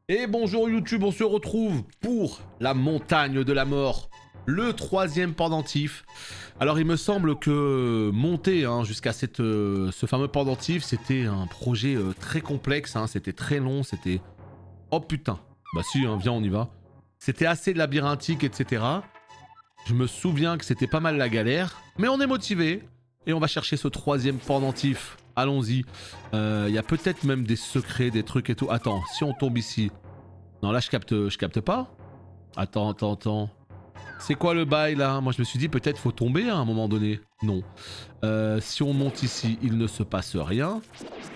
Et bonjour YouTube, on se retrouve pour la montagne de la mort, le troisième pendentif. Alors il me semble que monter jusqu'à ce fameux pendentif, c'était un projet très complexe, c'était très long, c'était... Oh putain, bah si, viens on y va. C'était assez labyrinthique, etc. Je me souviens que c'était pas mal la galère, mais on est motivé et on va chercher ce troisième pendentif. Allons-y. Il y a peut-être même des secrets, des trucs et tout. Attends, si on tombe ici... Non, là, je capte pas. Attends. C'est quoi le bail, là? Moi, je me suis dit, peut-être faut tomber à un moment donné. Non. Si on monte ici, il ne se passe rien.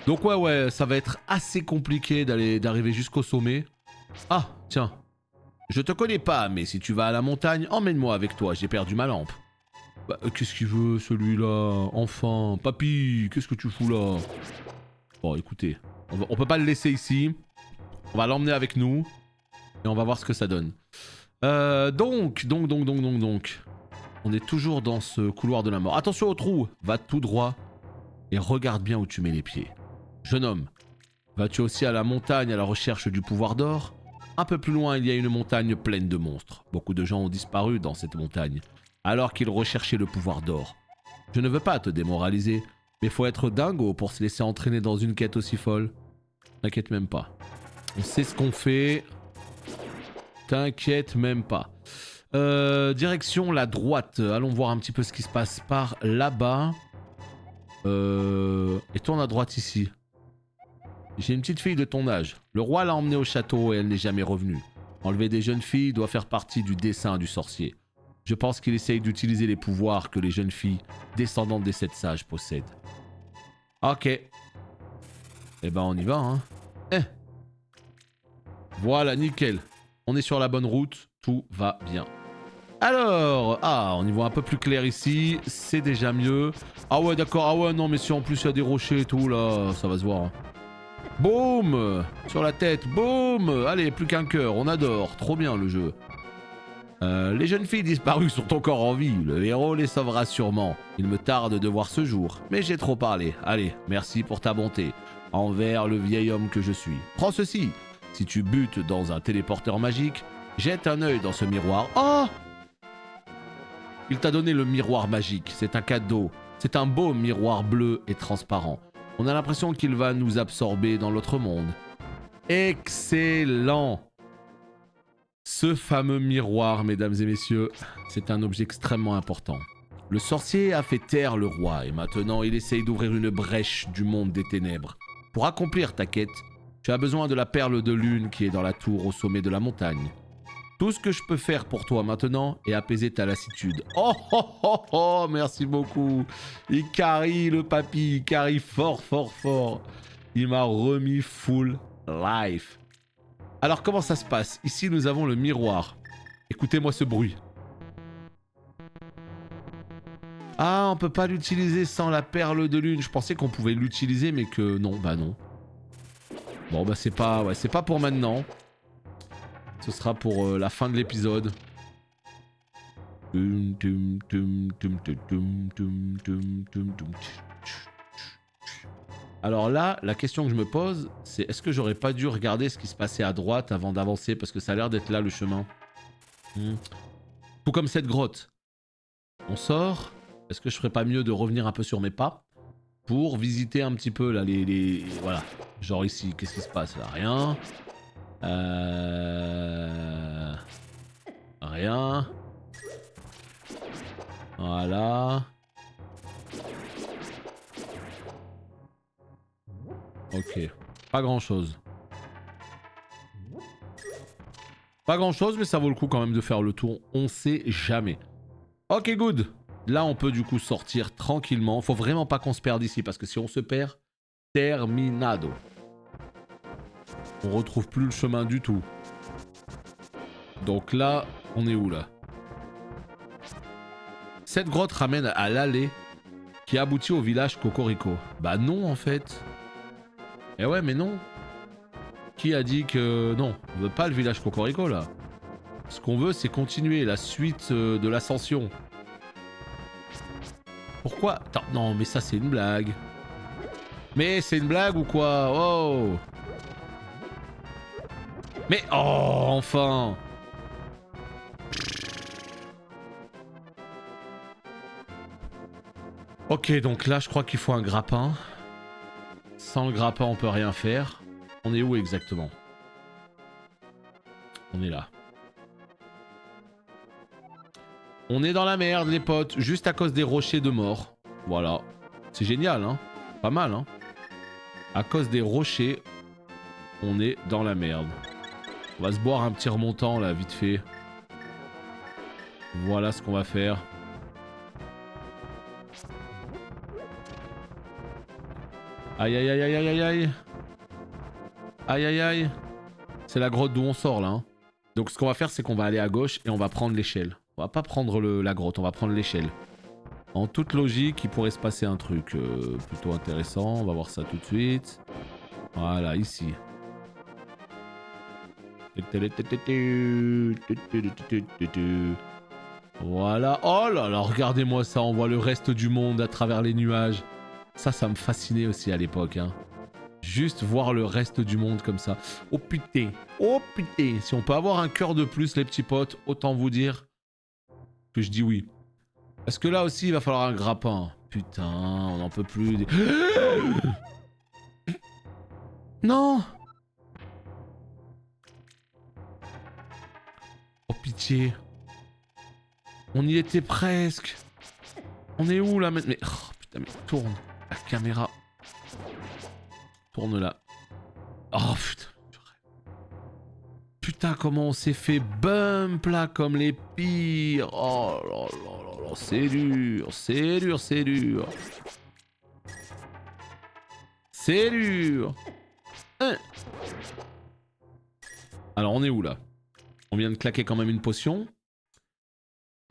Donc, ouais, ça va être assez compliqué d'arriver jusqu'au sommet. Ah, tiens. Je te connais pas, mais si tu vas à la montagne, emmène-moi avec toi, j'ai perdu ma lampe. Bah, qu'est-ce qu'il veut, celui-là? Enfin, papy, qu'est-ce que tu fous là? Bon, écoutez, on peut pas le laisser ici. On va l'emmener avec nous. Et on va voir ce que ça donne. Donc. On est toujours dans ce couloir de la mort. Attention au trou. Va tout droit. Et regarde bien où tu mets les pieds. Jeune homme, vas-tu aussi à la montagne à la recherche du pouvoir d'or? Un peu plus loin, il y a une montagne pleine de monstres. Beaucoup de gens ont disparu dans cette montagne, alors qu'ils recherchaient le pouvoir d'or. Je ne veux pas te démoraliser, mais faut être dingo pour se laisser entraîner dans une quête aussi folle. T'inquiète même pas. On sait ce qu'on fait. T'inquiète même pas. Direction la droite. Allons voir un petit peu ce qui se passe par là-bas. Et tourne à droite ici. J'ai une petite fille de ton âge. Le roi l'a emmenée au château et elle n'est jamais revenue. Enlever des jeunes filles doit faire partie du dessein du sorcier. Je pense qu'il essaye d'utiliser les pouvoirs que les jeunes filles descendantes des 7 sages possèdent. Ok. Eh ben on y va, Voilà, nickel. On est sur la bonne route, tout va bien. Alors, on y voit un peu plus clair ici, c'est déjà mieux. Ah ouais, d'accord, non, mais si en plus il y a des rochers et tout, là, ça va se voir. Boum! Sur la tête, boum! Allez, plus qu'un cœur, on adore, trop bien le jeu. Les jeunes filles disparues sont encore en vie, le héros les sauvera sûrement. Il me tarde de voir ce jour, mais j'ai trop parlé. Allez, merci pour ta bonté, envers le vieil homme que je suis. Prends ceci! Si tu butes dans un téléporteur magique, jette un œil dans ce miroir. Oh! Il t'a donné le miroir magique, c'est un cadeau. C'est un beau miroir bleu et transparent. On a l'impression qu'il va nous absorber dans l'autre monde. Excellent! Ce fameux miroir, mesdames et messieurs, c'est un objet extrêmement important. Le sorcier a fait taire le roi et maintenant il essaye d'ouvrir une brèche du monde des ténèbres. Pour accomplir ta quête, tu as besoin de la perle de lune qui est dans la tour au sommet de la montagne. Tout ce que je peux faire pour toi maintenant est apaiser ta lassitude. Oh, merci beaucoup. Ikari le papy, Ikari fort. Il m'a remis full life. Alors comment ça se passe? Ici nous avons le miroir. Écoutez-moi ce bruit. Ah, on peut pas l'utiliser sans la perle de lune. Je pensais qu'on pouvait l'utiliser mais que non, bah non. Bon bah c'est pas pour maintenant. Ce sera pour la fin de l'épisode. Alors là, la question que je me pose, c'est est-ce que j'aurais pas dû regarder ce qui se passait à droite avant d'avancer? Parce que ça a l'air d'être là le chemin. Tout comme cette grotte. On sort. Est-ce que je ferais pas mieux de revenir un peu sur mes pas pour visiter un petit peu là les... Voilà. Genre ici, qu'est-ce qui se passe là? Rien. Rien. Voilà. Ok. Pas grand chose. Pas grand chose, mais ça vaut le coup quand même de faire le tour. On sait jamais. Ok, good. Là, on peut du coup sortir tranquillement. Faut vraiment pas qu'on se perde ici, parce que si on se perd, terminado. On retrouve plus le chemin du tout. Donc là, on est où là? Cette grotte ramène à l'allée qui aboutit au village Cocorico. Bah non en fait. Eh ouais mais non. Qui a dit que... Non, on veut pas le village Cocorico là. Ce qu'on veut c'est continuer la suite de l'ascension. Pourquoi? Attends, non mais ça c'est une blague. Mais c'est une blague ou quoi? Oh! Mais oh, enfin. Ok, donc là, je crois qu'il faut un grappin. Sans le grappin, on peut rien faire. On est où exactement? On est là. On est dans la merde, les potes, juste à cause des rochers de mort. Voilà. C'est génial, hein? Pas mal, hein? À cause des rochers, on est dans la merde. On va se boire un petit remontant, là, vite fait. Voilà ce qu'on va faire. Aïe, aïe, aïe, aïe, aïe, aïe, aïe. Aïe, aïe, aïe. C'est la grotte d'où on sort, là, hein. Donc, ce qu'on va faire, c'est qu'on va aller à gauche et on va prendre l'échelle. On va pas prendre la grotte, on va prendre l'échelle. En toute logique, il pourrait se passer un truc plutôt intéressant. On va voir ça tout de suite. Voilà, ici. Voilà. Oh là là, regardez-moi ça. On voit le reste du monde à travers les nuages. Ça me fascinait aussi à l'époque, hein. Juste voir le reste du monde comme ça. Oh putain. Oh putain. Si on peut avoir un cœur de plus, les petits potes, autant vous dire que je dis oui. Parce que là aussi, il va falloir un grappin. Putain, on n'en peut plus. Non! Oh pitié. On y était presque. On est où là maintenant? Mais oh, putain, mais tourne la caméra. Tourne là. Oh putain. Putain, comment on s'est fait bump là comme les pires. Oh là là là là, c'est dur, c'est dur, c'est dur. C'est dur. Hein. Alors on est où là? On vient de claquer quand même une potion.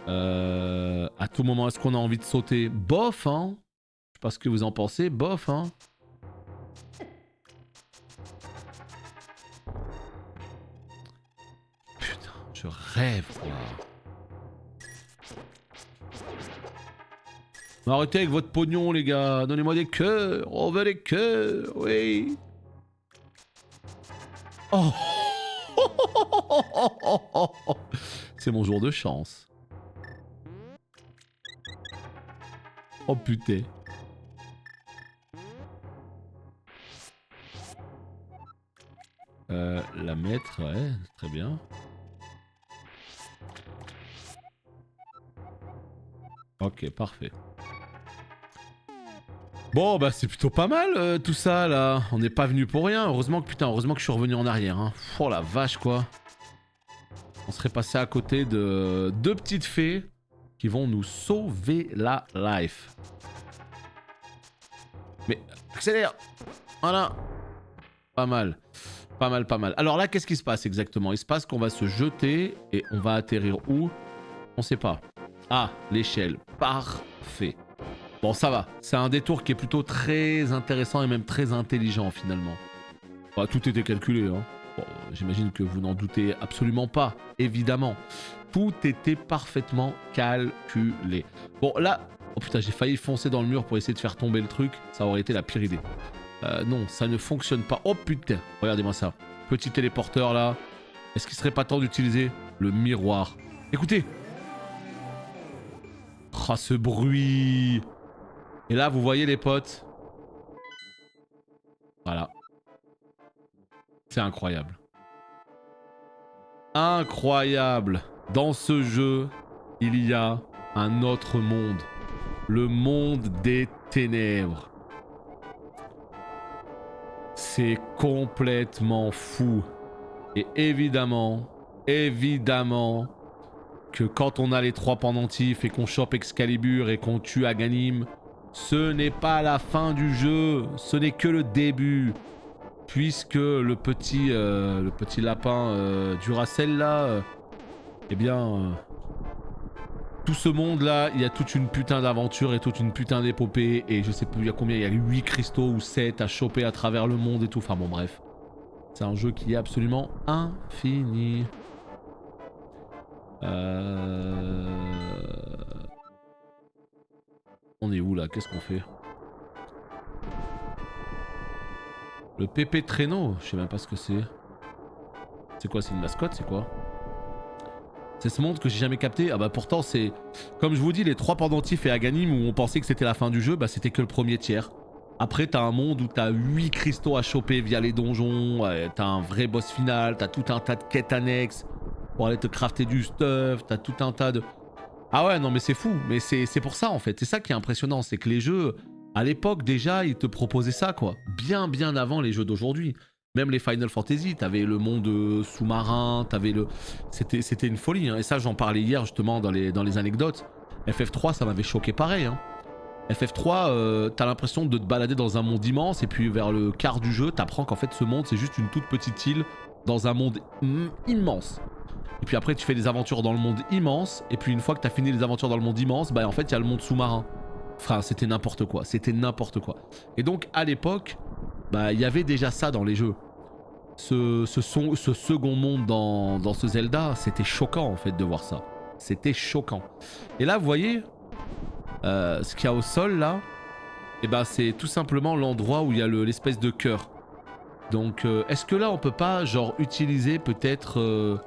À tout moment, est-ce qu'on a envie de sauter? Bof, hein? Je sais pas ce que vous en pensez. Bof, hein? Putain, je rêve, quoi. Arrêtez avec votre pognon, les gars. Donnez-moi des cœurs. On veut des cœurs, oui. Oh. C'est mon jour de chance. Oh putain. La mettre, ouais, très bien. Ok, parfait. Bon, bah c'est plutôt pas mal tout ça là. On n'est pas venu pour rien. Heureusement que putain, heureusement que je suis revenu en arrière. Hein. Oh la vache quoi. On serait passé à côté de deux petites fées qui vont nous sauver la life. Mais accélère. Voilà. Pas mal. Pas mal, pas mal. Alors là, qu'est-ce qui se passe exactement? Il se passe qu'on va se jeter et on va atterrir où? On sait pas. Ah, l'échelle. Parfait. Bon, ça va. C'est un détour qui est plutôt très intéressant et même très intelligent finalement. Bah, tout était calculé. Hein. Bon, j'imagine que vous n'en doutez absolument pas, évidemment. Tout était parfaitement calculé. Bon, là... Oh putain, j'ai failli foncer dans le mur pour essayer de faire tomber le truc. Ça aurait été la pire idée. Non, ça ne fonctionne pas. Oh putain, regardez-moi ça. Petit téléporteur là. Est-ce qu'il serait pas temps d'utiliser le miroir? Écoutez. Oh, ce bruit. Et là, vous voyez les potes. Voilà. C'est incroyable. Incroyable. Dans ce jeu, il y a un autre monde. Le monde des ténèbres. C'est complètement fou. Et évidemment que quand on a les 3 pendentifs et qu'on chope Excalibur et qu'on tue Aghanim, ce n'est pas la fin du jeu, ce n'est que le début. Puisque le petit lapin Duracell là, eh bien... tout ce monde là, il y a toute une putain d'aventure et toute une putain d'épopée. Et je sais plus il y a combien, il y a 8 cristaux ou 7 à choper à travers le monde et tout. Enfin bon bref. C'est un jeu qui est absolument infini. On est où là? Qu'est-ce qu'on fait? Le pépé traîneau? Je sais même pas ce que c'est. C'est quoi, c'est une mascotte, c'est quoi? C'est ce monde que j'ai jamais capté. Ah bah pourtant c'est... Comme je vous dis, les 3 pendentifs et Aghanim où on pensait que c'était la fin du jeu, bah c'était que le premier tiers. Après t'as un monde où t'as 8 cristaux à choper via les donjons, t'as un vrai boss final, t'as tout un tas de quêtes annexes pour aller te crafter du stuff, t'as tout un tas de... Ah ouais non mais c'est fou, mais c'est pour ça en fait, c'est ça qui est impressionnant, c'est que les jeux, à l'époque déjà, ils te proposaient ça quoi, bien avant les jeux d'aujourd'hui. Même les Final Fantasy, t'avais le monde sous-marin, t'avais le... C'était une folie, hein. Et ça j'en parlais hier justement dans les anecdotes. FF3 ça m'avait choqué pareil, hein. FF3, t'as l'impression de te balader dans un monde immense et puis vers le quart du jeu, t'apprends qu'en fait ce monde c'est juste une toute petite île dans un monde immense. Et puis après tu fais des aventures dans le monde immense, et puis une fois que t'as fini les aventures dans le monde immense, bah en fait il y a le monde sous-marin. Enfin c'était n'importe quoi, c'était n'importe quoi. Et donc à l'époque, bah il y avait déjà ça dans les jeux. Ce second monde dans ce Zelda, c'était choquant en fait de voir ça. C'était choquant. Et là vous voyez, ce qu'il y a au sol là, et bah c'est tout simplement l'endroit où il y a l'espèce de cœur. Donc est-ce que là on peut pas genre utiliser peut-être,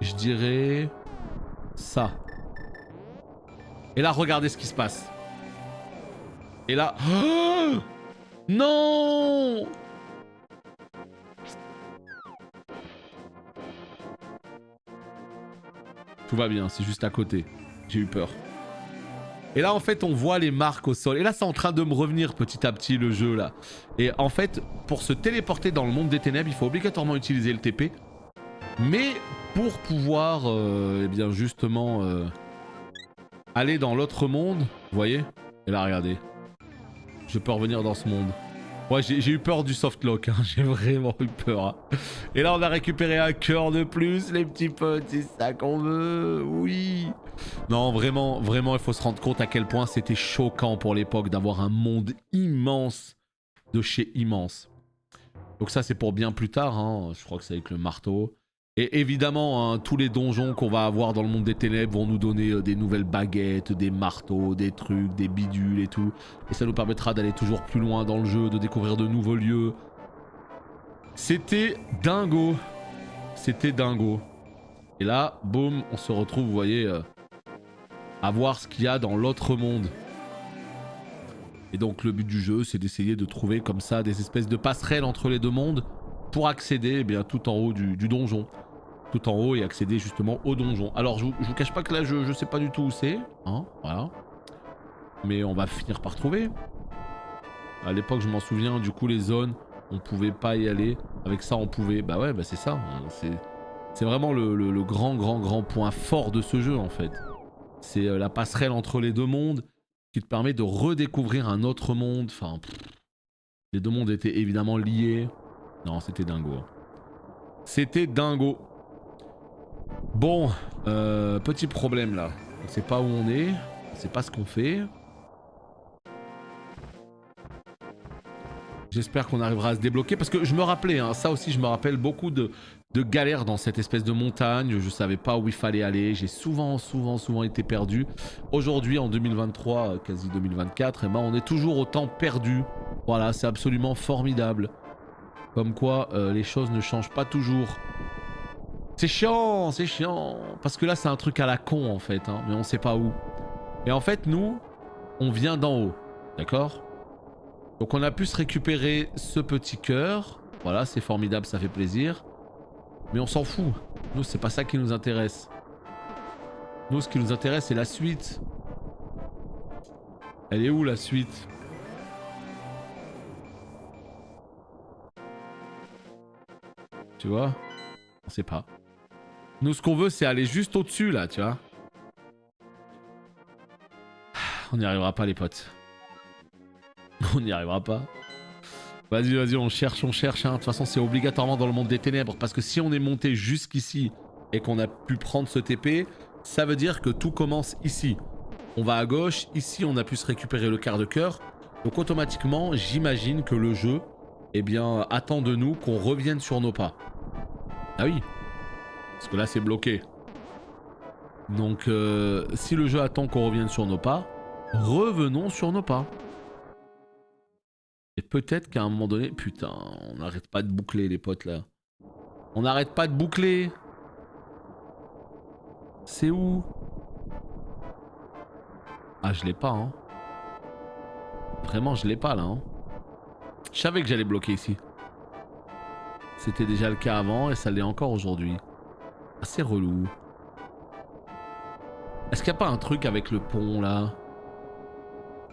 je dirais, ça. Et là regardez ce qui se passe. Et là... Oh non! Tout va bien, c'est juste à côté. J'ai eu peur. Et là en fait on voit les marques au sol. Et là c'est en train de me revenir petit à petit le jeu là. Et en fait pour se téléporter dans le monde des ténèbres, il faut obligatoirement utiliser le TP. Mais pour pouvoir eh bien justement aller dans l'autre monde, vous voyez? Et là regardez. Je peux revenir dans ce monde. Ouais j'ai eu peur du softlock, hein. J'ai vraiment eu peur. Hein. Et là on a récupéré un cœur de plus les petits potes, c'est ça qu'on veut, oui. Non vraiment il faut se rendre compte à quel point c'était choquant pour l'époque d'avoir un monde immense de chez immense. Donc ça c'est pour bien plus tard, hein. Je crois que c'est avec le marteau. Et évidemment, hein, tous les donjons qu'on va avoir dans le monde des ténèbres vont nous donner des nouvelles baguettes, des marteaux, des trucs, des bidules et tout. Et ça nous permettra d'aller toujours plus loin dans le jeu, de découvrir de nouveaux lieux. C'était dingo. C'était dingo. Et là, boum, on se retrouve, vous voyez, à voir ce qu'il y a dans l'autre monde. Et donc le but du jeu, c'est d'essayer de trouver comme ça des espèces de passerelles entre les deux mondes pour accéder eh bien, tout en haut du donjon. Tout en haut et accéder justement au donjon. Alors je vous cache pas que là je sais pas du tout où c'est, hein, voilà. Mais on va finir par trouver. À l'époque je m'en souviens, du coup les zones, on pouvait pas y aller. Avec ça on pouvait, bah ouais, bah c'est ça. C'est vraiment le grand point fort de ce jeu en fait. C'est la passerelle entre les deux mondes qui te permet de redécouvrir un autre monde. Enfin, les deux mondes étaient évidemment liés. Non, c'était dingo. C'était dingo. Bon, petit problème là. On sait pas où on est, on sait pas ce qu'on fait. J'espère qu'on arrivera à se débloquer parce que je me rappelais, hein, ça aussi je me rappelle beaucoup de galères dans cette espèce de montagne. Je savais pas où il fallait aller, j'ai souvent été perdu. Aujourd'hui en 2023, quasi 2024, eh ben, on est toujours autant perdu. Voilà, c'est absolument formidable. Comme quoi les choses ne changent pas toujours. C'est chiant, parce que là c'est un truc à la con en fait, hein, mais on sait pas où. Et en fait nous, on vient d'en haut, d'accord? Donc on a pu se récupérer ce petit cœur, voilà c'est formidable, ça fait plaisir. Mais on s'en fout, nous c'est pas ça qui nous intéresse. Nous ce qui nous intéresse c'est la suite. Elle est où la suite? Tu vois? On sait pas. Nous ce qu'on veut c'est aller juste au-dessus là, tu vois? On n'y arrivera pas les potes. On n'y arrivera pas. Vas-y, on cherche, hein. De toute façon, c'est obligatoirement dans le monde des ténèbres. Parce que si on est monté jusqu'ici et qu'on a pu prendre ce TP, ça veut dire que tout commence ici. On va à gauche, ici on a pu se récupérer le quart de cœur. Donc automatiquement, j'imagine que le jeu, eh bien, attend de nous qu'on revienne sur nos pas. Ah oui. Parce que là, c'est bloqué. Donc, si le jeu attend qu'on revienne sur nos pas, revenons sur nos pas. Et peut-être qu'à un moment donné... Putain, on n'arrête pas de boucler les potes là. On n'arrête pas de boucler. C'est où? Ah, je l'ai pas, hein. Vraiment, je l'ai pas, là, hein. Je savais que j'allais bloquer ici. C'était déjà le cas avant et ça l'est encore aujourd'hui. Assez relou. Est-ce qu'il n'y a pas un truc avec le pont, là?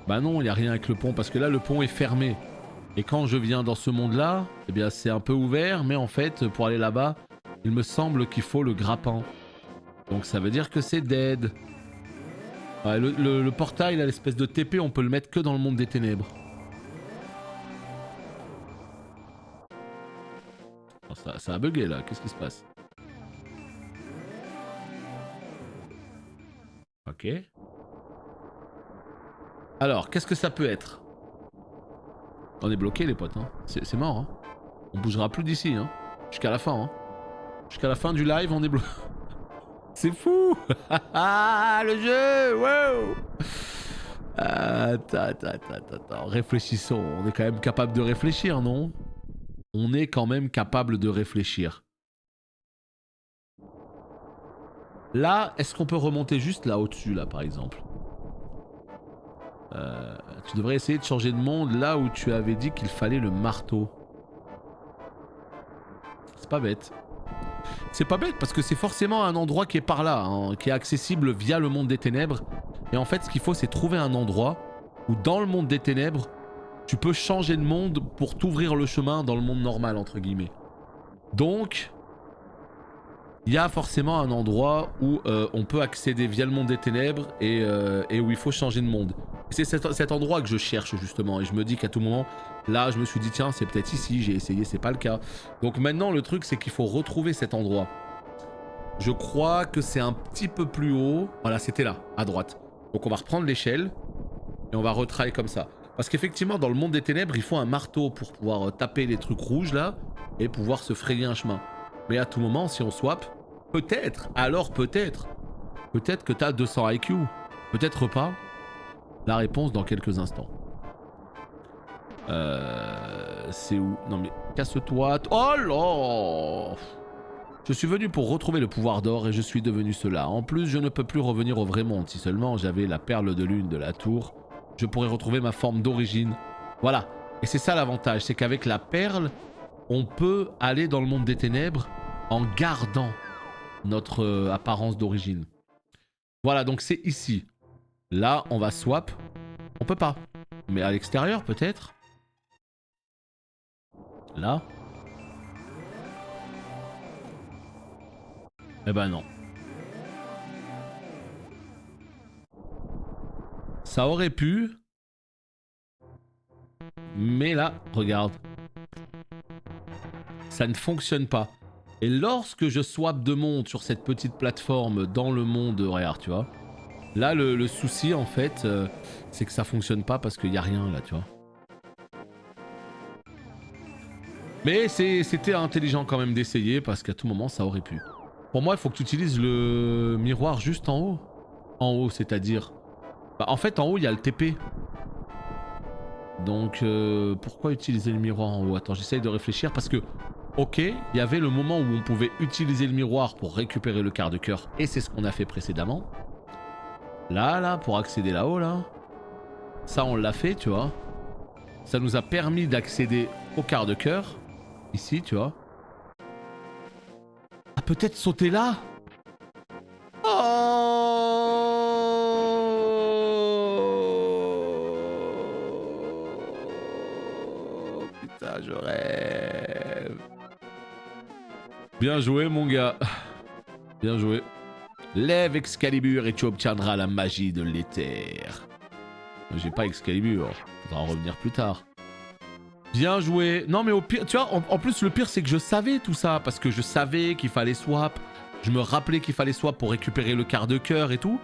Bah non, il n'y a rien avec le pont parce que là, le pont est fermé. Et quand je viens dans ce monde-là, eh bien, c'est un peu ouvert, mais en fait, pour aller là-bas, il me semble qu'il faut le grappin. Donc ça veut dire que c'est dead. Ouais, le portail, là, l'espèce de TP, on peut le mettre que dans le monde des ténèbres. Oh, ça a bugué là, qu'est-ce qui se passe? Ok. Alors, qu'est-ce que ça peut être? On est bloqué les potes, hein. C'est mort, hein. On bougera plus d'ici, hein. Jusqu'à la fin, hein. Jusqu'à la fin du live, on est bloqué. C'est fou. Le jeu. Wow. Attends. Réfléchissons. On est quand même capable de réfléchir, non? On est quand même capable de réfléchir. Là, est-ce qu'on peut remonter juste là au-dessus, là, par exemple? Tu devrais essayer de changer de monde là où tu avais dit qu'il fallait le marteau. C'est pas bête. C'est pas bête parce que c'est forcément un endroit qui est par là, hein, qui est accessible via le monde des ténèbres. Et en fait, ce qu'il faut, c'est trouver un endroit où dans le monde des ténèbres, tu peux changer de monde pour t'ouvrir le chemin dans le monde normal, entre guillemets. Donc, il y a forcément un endroit où on peut accéder via le monde des ténèbres et où il faut changer de monde. C'est cet endroit que je cherche justement et je me dis qu'à tout moment, là je me suis dit tiens c'est peut-être ici, j'ai essayé, c'est pas le cas. Donc maintenant le truc c'est qu'il faut retrouver cet endroit. Je crois que c'est un petit peu plus haut. Voilà, c'était là, à droite. Donc on va reprendre l'échelle et on va retravailler comme ça. Parce qu'effectivement dans le monde des ténèbres il faut un marteau pour pouvoir taper les trucs rouges là et pouvoir se frayer un chemin. Mais à tout moment si on swap, peut-être, alors peut-être que t'as 200 IQ, peut-être pas. La réponse dans quelques instants. C'est où? Non mais casse-toi. Oh là! Je suis venu pour retrouver le pouvoir d'or et je suis devenu cela. En plus, je ne peux plus revenir au vrai monde. Si seulement j'avais la perle de lune de la tour, je pourrais retrouver ma forme d'origine. Voilà. Et c'est ça l'avantage, c'est qu'avec la perle, on peut aller dans le monde des ténèbres en gardant notre apparence d'origine. Voilà, donc c'est ici. Là, on va swap. On peut pas. Mais à l'extérieur, peut-être. Là. Eh ben non. Ça aurait pu. Mais là, regarde. Ça ne fonctionne pas. Et lorsque je swap de monde sur cette petite plateforme dans le monde, regarde, tu vois. Là, le souci, en fait, c'est que ça fonctionne pas parce qu'il n'y a rien, là, tu vois. Mais c'était intelligent quand même d'essayer parce qu'à tout moment, ça aurait pu. Pour moi, il faut que tu utilises le miroir juste en haut. En haut, c'est-à-dire... Bah, en fait, en haut, il y a le TP. Donc, pourquoi utiliser le miroir en haut? Attends, j'essaye de réfléchir parce que... Ok, il y avait le moment où on pouvait utiliser le miroir pour récupérer le quart de cœur. Et c'est ce qu'on a fait précédemment. Là, pour accéder là-haut, là. Ça, on l'a fait, tu vois. Ça nous a permis d'accéder au quart de cœur. Ici, tu vois. Ah, peut-être sauter là? Oh putain, je rêve. Bien joué, mon gars. Bien joué. Lève Excalibur et tu obtiendras la magie de l'éther. J'ai pas Excalibur. Faudra en revenir plus tard. Bien joué. Non mais au pire, tu vois, en plus le pire c'est que je savais tout ça. Parce que je savais qu'il fallait swap. Je me rappelais qu'il fallait swap pour récupérer le quart de cœur et tout.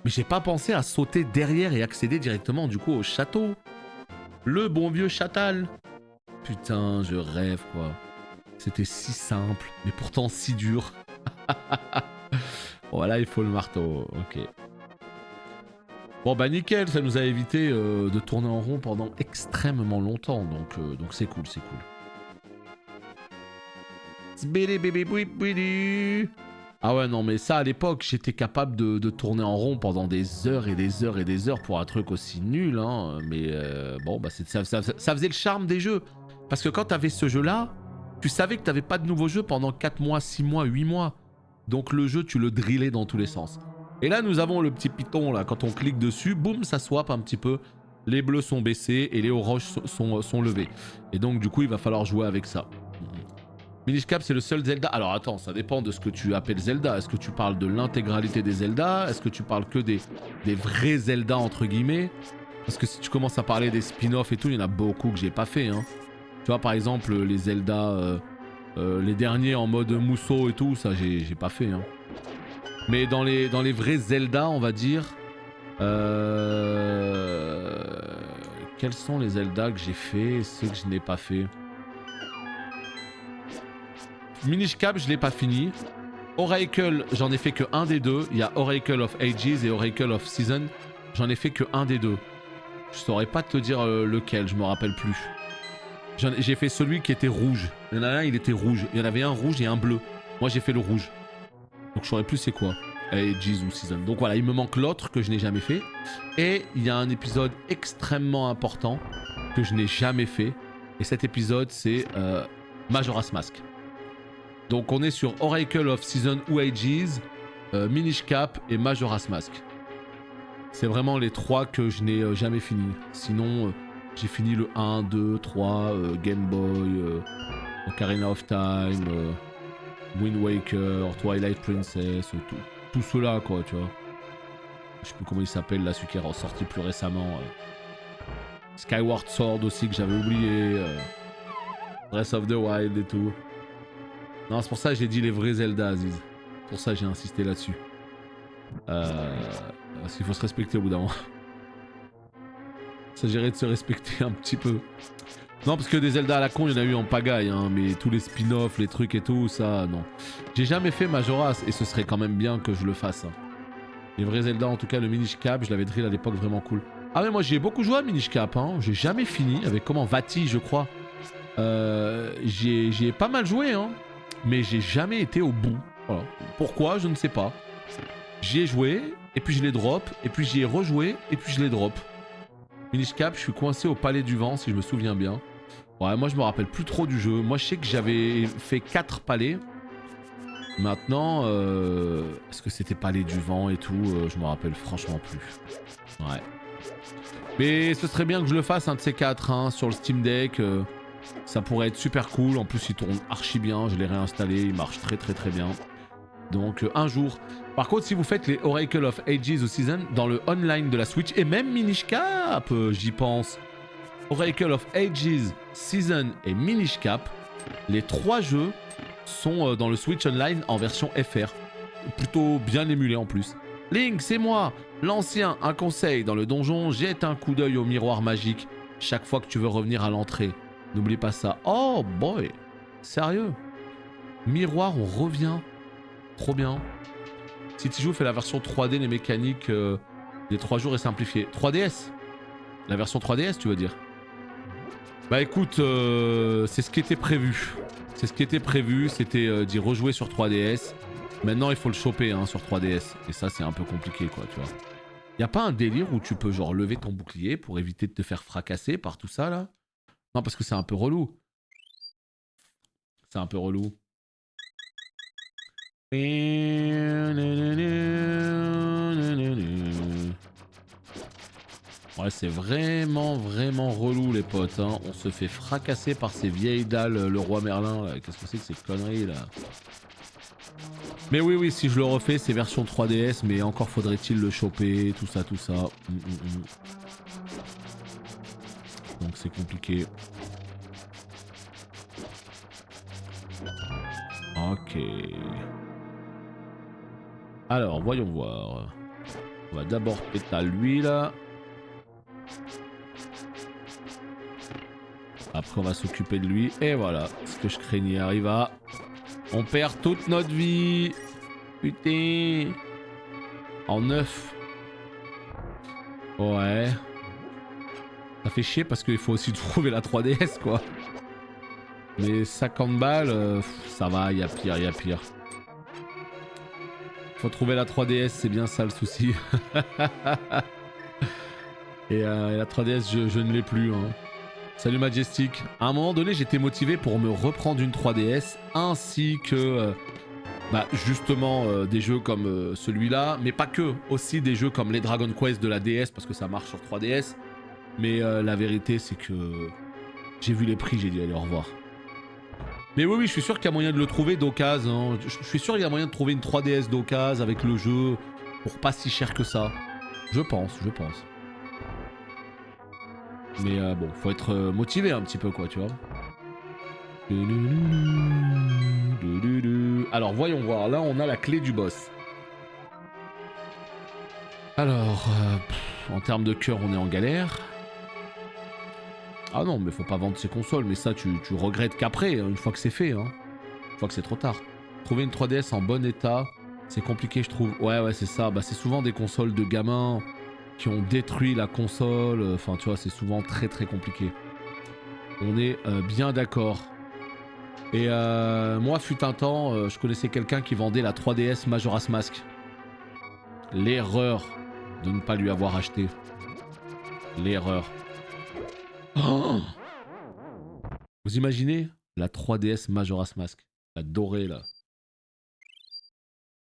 Mais j'ai pas pensé à sauter derrière et accéder directement du coup au château. Le bon vieux Châtal. Putain, je rêve quoi. C'était si simple, mais pourtant si dur. Voilà, il faut le marteau, ok. Bon bah nickel, ça nous a évité de tourner en rond pendant extrêmement longtemps, donc c'est cool, c'est cool. Ah ouais, non, mais ça, à l'époque, j'étais capable de tourner en rond pendant des heures et des heures et des heures pour un truc aussi nul, hein. Mais bon, bah, ça faisait le charme des jeux. Parce que quand t'avais ce jeu-là, tu savais que t'avais pas de nouveau jeu pendant 4 mois, 6 mois, 8 mois. Donc le jeu, tu le drillais dans tous les sens. Et là, nous avons le petit piton, là, quand on clique dessus, boum, ça swap un petit peu. Les bleus sont baissés et les oranges sont levés. Et donc, du coup, il va falloir jouer avec ça. Minish Cap, c'est le seul Zelda. Alors attends, ça dépend de ce que tu appelles Zelda. Est-ce que tu parles de l'intégralité des Zelda? Est-ce que tu parles que des vrais Zelda, entre guillemets? Parce que si tu commences à parler des spin-offs et tout, il y en a beaucoup que j'ai pas fait, hein. Tu vois, par exemple, les Zelda, les derniers en mode mousseau et tout, ça, j'ai pas fait, hein. Mais dans les vrais Zelda, on va dire... Quels sont les Zelda que j'ai fait et ceux que je n'ai pas fait? Minish Cap, je l'ai pas fini. Oracle, j'en ai fait que un des deux. Il y a Oracle of Ages et Oracle of Season. J'en ai fait que un des deux. Je saurais pas te dire lequel, je me rappelle plus. J'ai fait celui qui était rouge. Il y en a un, il était rouge. Il y en avait un rouge et un bleu. Moi, j'ai fait le rouge. Donc, je saurais plus c'est quoi. Ages ou Season. Donc voilà, il me manque l'autre que je n'ai jamais fait. Et il y a un épisode extrêmement important que je n'ai jamais fait. Et cet épisode, c'est Majora's Mask. Donc on est sur Oracle of Season ou Ages, Minish Cap et Majora's Mask. C'est vraiment les trois que je n'ai jamais fini. Sinon, j'ai fini le 1, 2, 3, Game Boy, Ocarina of Time, Wind Waker, Twilight Princess, tout cela quoi, tu vois. Je sais plus comment il s'appelle là, celui qui est ressorti plus récemment. Skyward Sword aussi que j'avais oublié. Breath of the Wild et tout. Non, c'est pour ça que j'ai dit les vrais Zelda, Aziz. Pour ça j'ai insisté là-dessus. Parce qu'il faut se respecter au bout d'un moment. Il s'agirait de se respecter un petit peu. Non, parce que des Zelda à la con, il y en a eu en pagaille, hein, mais tous les spin-offs, les trucs et tout, ça, non. J'ai jamais fait Majora's et ce serait quand même bien que je le fasse. Hein. Les vrais Zelda, en tout cas, le Minish Cap, je l'avais drill à l'époque vraiment cool. Ah, mais moi j'ai beaucoup joué à Minish Cap, hein. J'ai jamais fini avec comment Vati, je crois. J'y ai pas mal joué, hein. Mais j'ai jamais été au bout. Voilà. Pourquoi, je ne sais pas. J'y ai joué, et puis je l'ai drop, et puis j'y ai rejoué, et puis je l'ai drop. Minish Cap, je suis coincé au Palais du Vent, si je me souviens bien. Ouais, moi je me rappelle plus trop du jeu. Moi je sais que j'avais fait 4 palais. Maintenant, est-ce que c'était Palais du Vent et tout je me rappelle franchement plus. Ouais. Mais ce serait bien que je le fasse, un de ces 4, hein, sur le Steam Deck. Ça pourrait être super cool. En plus, il tourne archi bien. Je l'ai réinstallé. Il marche très très très bien. Donc, un jour. Par contre, si vous faites les Oracle of Ages ou Season dans le online de la Switch et même Minish Cap, j'y pense. Oracle of Ages, Season et Minish Cap, les 3 jeux sont dans le Switch Online en version FR. Plutôt bien émulé en plus. Link, c'est moi, l'ancien. Un conseil, dans le donjon, jette un coup d'œil au miroir magique chaque fois que tu veux revenir à l'entrée. N'oublie pas ça. Oh boy, sérieux. Miroir, on revient. Trop bien. Si tu joues, fais la version 3D, les mécaniques des 3 jours est simplifiée. 3DS. La version 3DS, tu veux dire? Bah écoute, c'est ce qui était prévu. C'est ce qui était prévu, c'était d'y rejouer sur 3DS. Maintenant, il faut le choper hein, sur 3DS. Et ça, c'est un peu compliqué, quoi, tu vois. Y a pas un délire où tu peux, genre, lever ton bouclier pour éviter de te faire fracasser par tout ça, là? Non, parce que c'est un peu relou. C'est un peu relou. Ouais, c'est vraiment, vraiment relou, les potes. Hein. On se fait fracasser par ces vieilles dalles, le roi Merlin. Qu'est-ce que c'est que ces conneries, là? Mais oui, oui, si je le refais, c'est version 3DS, mais encore faudrait-il le choper, tout ça, tout ça. Donc c'est compliqué. Ok. Alors, voyons voir. On va d'abord péter à l'huile. Après, on va s'occuper de lui. Et voilà, ce que je craignais arriva. On perd toute notre vie. Putain. En 9. Ouais. Ça fait chier parce qu'il faut aussi trouver la 3DS, quoi. Mais 50 balles, ça va, il y a pire, il y a pire. Faut trouver la 3DS, c'est bien ça le souci. Et la 3DS, je ne l'ai plus. Hein. Salut Majestic. À un moment donné, j'étais motivé pour me reprendre une 3DS, ainsi que justement des jeux comme celui-là, mais pas que. Aussi des jeux comme les Dragon Quest de la DS, parce que ça marche sur 3DS. Mais la vérité, c'est que j'ai vu les prix, j'ai dit allez, au revoir. Mais oui, je suis sûr qu'il y a moyen de le trouver d'occasion. Hein. Je suis sûr qu'il y a moyen de trouver une 3DS d'occasion avec le jeu pour pas si cher que ça. Je pense. Mais bon, faut être motivé un petit peu, quoi, tu vois. Alors, voyons voir. Là, on a la clé du boss. Alors, en termes de cœur, on est en galère. Ah non, mais faut pas vendre ses consoles, mais ça tu regrettes qu'après, une fois que c'est fait, hein. Une fois que c'est trop tard. Trouver une 3DS en bon état, c'est compliqué je trouve. Ouais, c'est ça, c'est souvent des consoles de gamins qui ont détruit la console, enfin tu vois, c'est souvent très très compliqué. On est bien d'accord. Et moi, fut un temps, je connaissais quelqu'un qui vendait la 3DS Majora's Mask. L'erreur de ne pas lui avoir acheté. L'erreur. Oh, vous imaginez la 3DS Majora's Mask, la dorée là.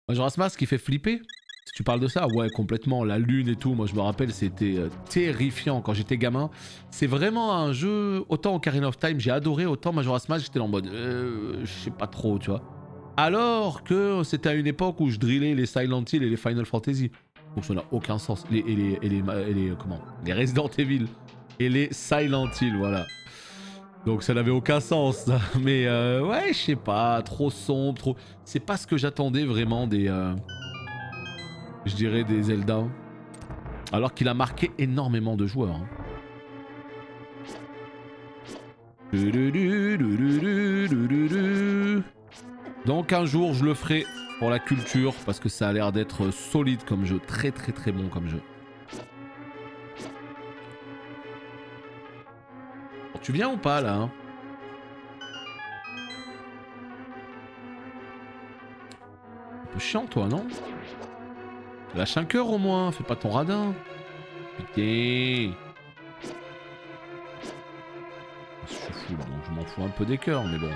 Majora's Mask qui fait flipper. Si tu parles de ça, ouais, complètement. La lune et tout, moi je me rappelle, c'était terrifiant quand j'étais gamin. C'est vraiment un jeu, autant Ocarina of Time j'ai adoré, autant Majora's Mask j'étais en mode, je sais pas trop, tu vois. Alors que c'était à une époque où je drillais les Silent Hill et les Final Fantasy. Donc ça n'a aucun sens. Les Resident Evil. Et les Silent Hill, voilà. Donc ça n'avait aucun sens. Mais ouais, je sais pas, trop sombre, trop... C'est pas ce que j'attendais vraiment des... je dirais des Zelda. Alors qu'il a marqué énormément de joueurs. Hein. Donc un jour, je le ferai pour la culture, parce que ça a l'air d'être solide comme jeu. Très très très bon comme jeu. Tu viens ou pas là hein? Un peu chiant toi non? Lâche un cœur au moins, fais pas ton radin. Putain. Je suis fou là, donc je m'en fous un peu des cœurs, mais bon.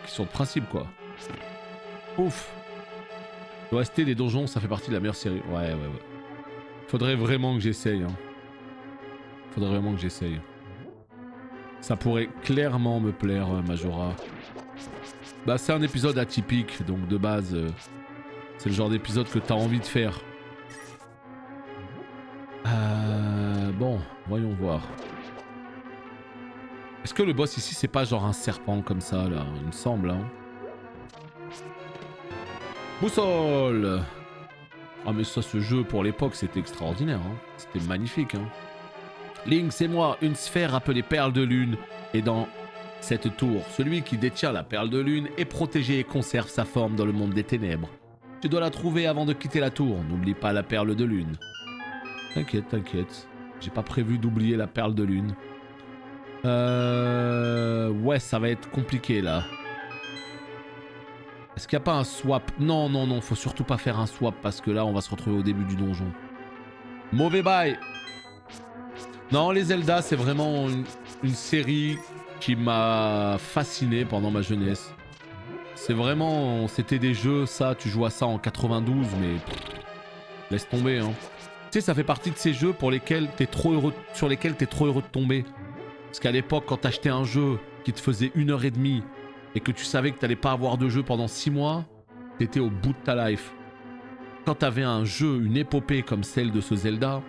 Question de principe quoi. Ouf. L'OST des donjons, ça fait partie de la meilleure série. Ouais. Faudrait vraiment que j'essaye. Hein. Faudrait vraiment que j'essaye. Ça pourrait clairement me plaire, Majora. C'est un épisode atypique, donc de base, c'est le genre d'épisode que t'as envie de faire. Bon, voyons voir. Est-ce que le boss ici, c'est pas genre un serpent comme ça, là? Il me semble, hein. Boussole! Ah mais ça, ce jeu, pour l'époque, c'était extraordinaire, hein. C'était magnifique, hein. Link, c'est moi, une sphère appelée Perle de Lune. Et dans cette tour, celui qui détient la Perle de Lune est protégé et conserve sa forme dans le monde des ténèbres. Tu dois la trouver avant de quitter la tour. N'oublie pas la Perle de Lune. T'inquiète. J'ai pas prévu d'oublier la Perle de Lune. Ouais, ça va être compliqué là. Est-ce qu'il n'y a pas un swap? Non, faut surtout pas faire un swap parce que là, on va se retrouver au début du donjon. Mauvais bail! Non, les Zelda, c'est vraiment une série qui m'a fasciné pendant ma jeunesse. C'est vraiment... C'était des jeux, ça, tu joues à ça en 92, mais... laisse tomber, hein. Tu sais, ça fait partie de ces jeux pour lesquels t'es trop heureux... sur lesquels t'es trop heureux de tomber. Parce qu'à l'époque, quand t'achetais un jeu qui te faisait 1h30 et que tu savais que t'allais pas avoir de jeu pendant 6 mois, t'étais au bout de ta life. Quand t'avais un jeu, une épopée comme celle de ce Zelda...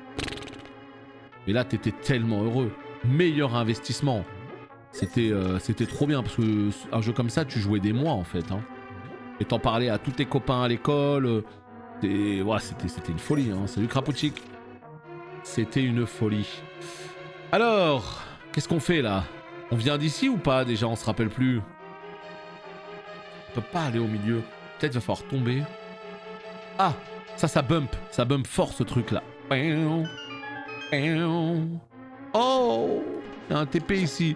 Et là, t'étais tellement heureux. Meilleur investissement. C'était trop bien, parce que un jeu comme ça, tu jouais des mois, en fait. Hein. Et t'en parlais à tous tes copains à l'école. Ouais, c'était une folie. Hein. Salut Krapouchik. C'était une folie. Alors, qu'est-ce qu'on fait, là? On vient d'ici ou pas, déjà? On se rappelle plus. On peut pas aller au milieu. Peut-être il va falloir tomber. Ah, ça bump. Ça bump fort, ce truc-là. Oh, il y a un TP ici.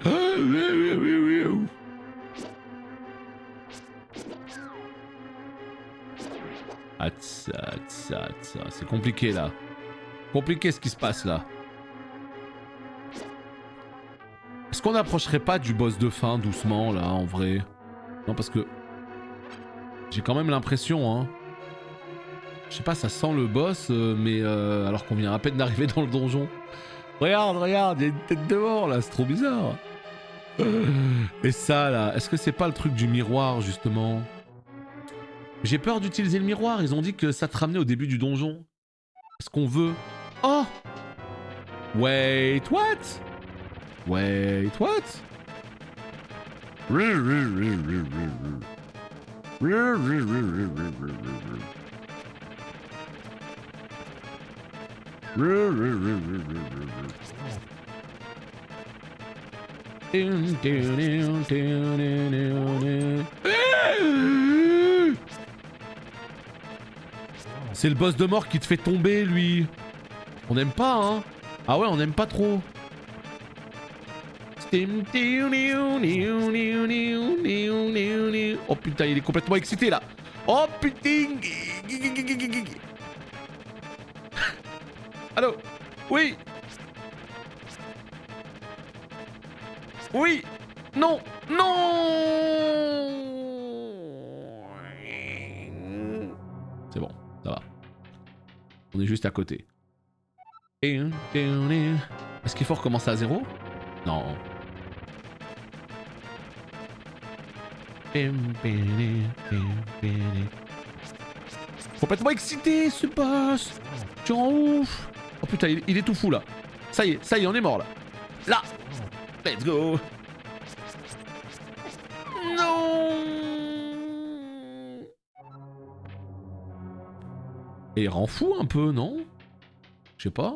C'est compliqué là. Compliqué ce qui se passe là. Est-ce qu'on n'approcherait pas du boss de fin doucement là en vrai? Non parce que j'ai quand même l'impression hein. Je sais pas, ça sent le boss mais alors qu'on vient à peine d'arriver dans le donjon. Regarde, il y a une tête de mort là, c'est trop bizarre. Et ça là, est-ce que c'est pas le truc du miroir justement? J'ai peur d'utiliser le miroir, ils ont dit que ça te ramenait au début du donjon. Est-ce qu'on veut... Oh! Wait, what? Wait, what? C'est le boss de mort qui te fait tomber, lui. On n'aime pas, hein. Ah ouais, on n'aime pas trop. Oh putain, il est complètement excité, là. Oh putain. Allô? Oui. Oui. Non. Non. C'est bon, ça va. On est juste à côté. Est-ce qu'il faut recommencer à zéro? Non. Complètement excité ce boss. Tu rends ouf. Oh putain, il est tout fou là. Ça y est, on est mort là. Là. Let's go. Non. Et il rend fou un peu, non? Je sais pas.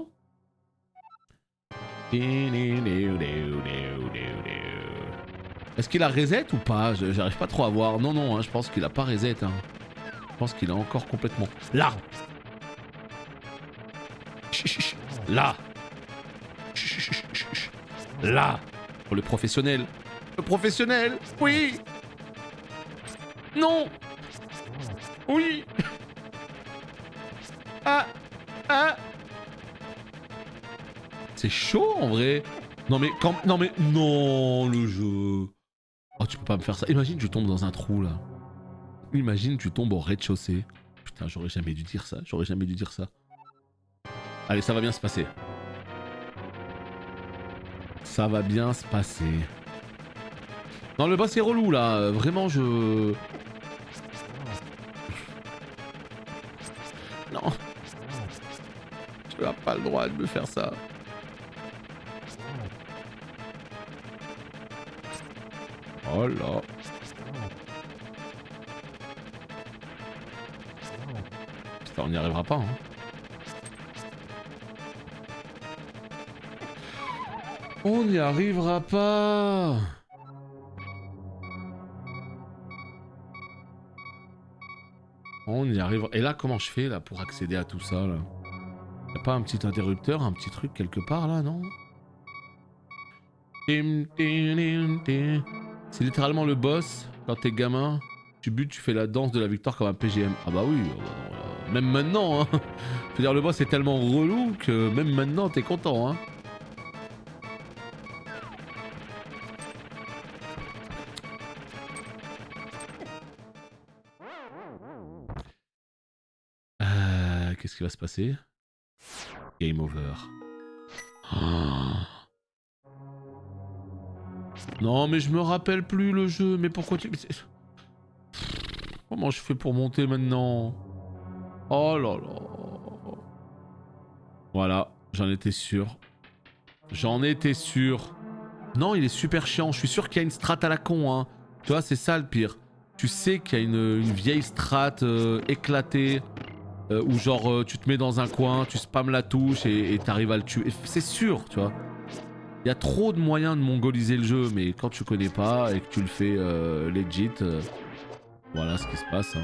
Est-ce qu'il a reset ou pas? J'arrive pas trop à voir. Non, non, hein, je pense qu'il a pas reset. Hein. Je pense qu'il est encore complètement... Là. Là. Là. Pour le professionnel. Le professionnel. Oui. Non. Oui. Ah. Ah. C'est chaud en vrai. Non mais quand... Non mais... Non, le jeu. Oh, tu peux pas me faire ça. Imagine tu tombes dans un trou là. Imagine tu tombes au rez-de-chaussée. Putain, j'aurais jamais dû dire ça. J'aurais jamais dû dire ça. Allez, ça va bien se passer. Ça va bien se passer. Non, le boss est relou là. Vraiment, je... Non. Tu as pas le droit de me faire ça. Oh là. Putain, on n'y arrivera pas, hein. On n'y arrivera pas. On y arrivera. Et là, comment je fais là pour accéder à tout ça là? Y'a pas un petit interrupteur, un petit truc quelque part là, non? C'est littéralement le boss. Quand t'es gamin, tu butes, tu fais la danse de la victoire comme un PGM. Ah bah oui, même maintenant, hein. Je veux dire, le boss est tellement relou que même maintenant, t'es content, hein. Qu'est-ce qui va se passer? Game over. Oh. Non mais je me rappelle plus le jeu, mais pourquoi tu... Comment je fais pour monter maintenant? Oh là là. Voilà, j'en étais sûr. J'en étais sûr. Non, il est super chiant, je suis sûr qu'il y a une strat à la con, hein. Tu vois, c'est ça le pire. Tu sais qu'il y a une vieille strat éclatée, où genre tu te mets dans un coin, tu spammes la touche et t'arrives à le tuer. C'est sûr, tu vois. Il y a trop de moyens de mongoliser le jeu, mais quand tu connais pas et que tu le fais legit, voilà ce qui se passe. Hein.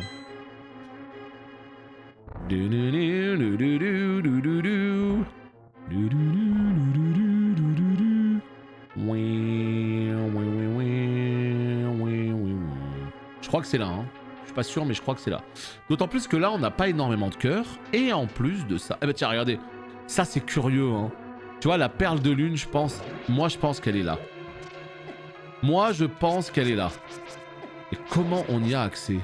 Je crois que c'est là. Hein. Je suis pas sûr, mais je crois que c'est là. D'autant plus que là, on n'a pas énormément de cœurs. Et en plus de ça... Eh ben tiens, regardez. Ça, c'est curieux, hein. Tu vois, la perle de lune, je pense... Moi, je pense qu'elle est là. Moi, je pense qu'elle est là. Et comment on y a accès?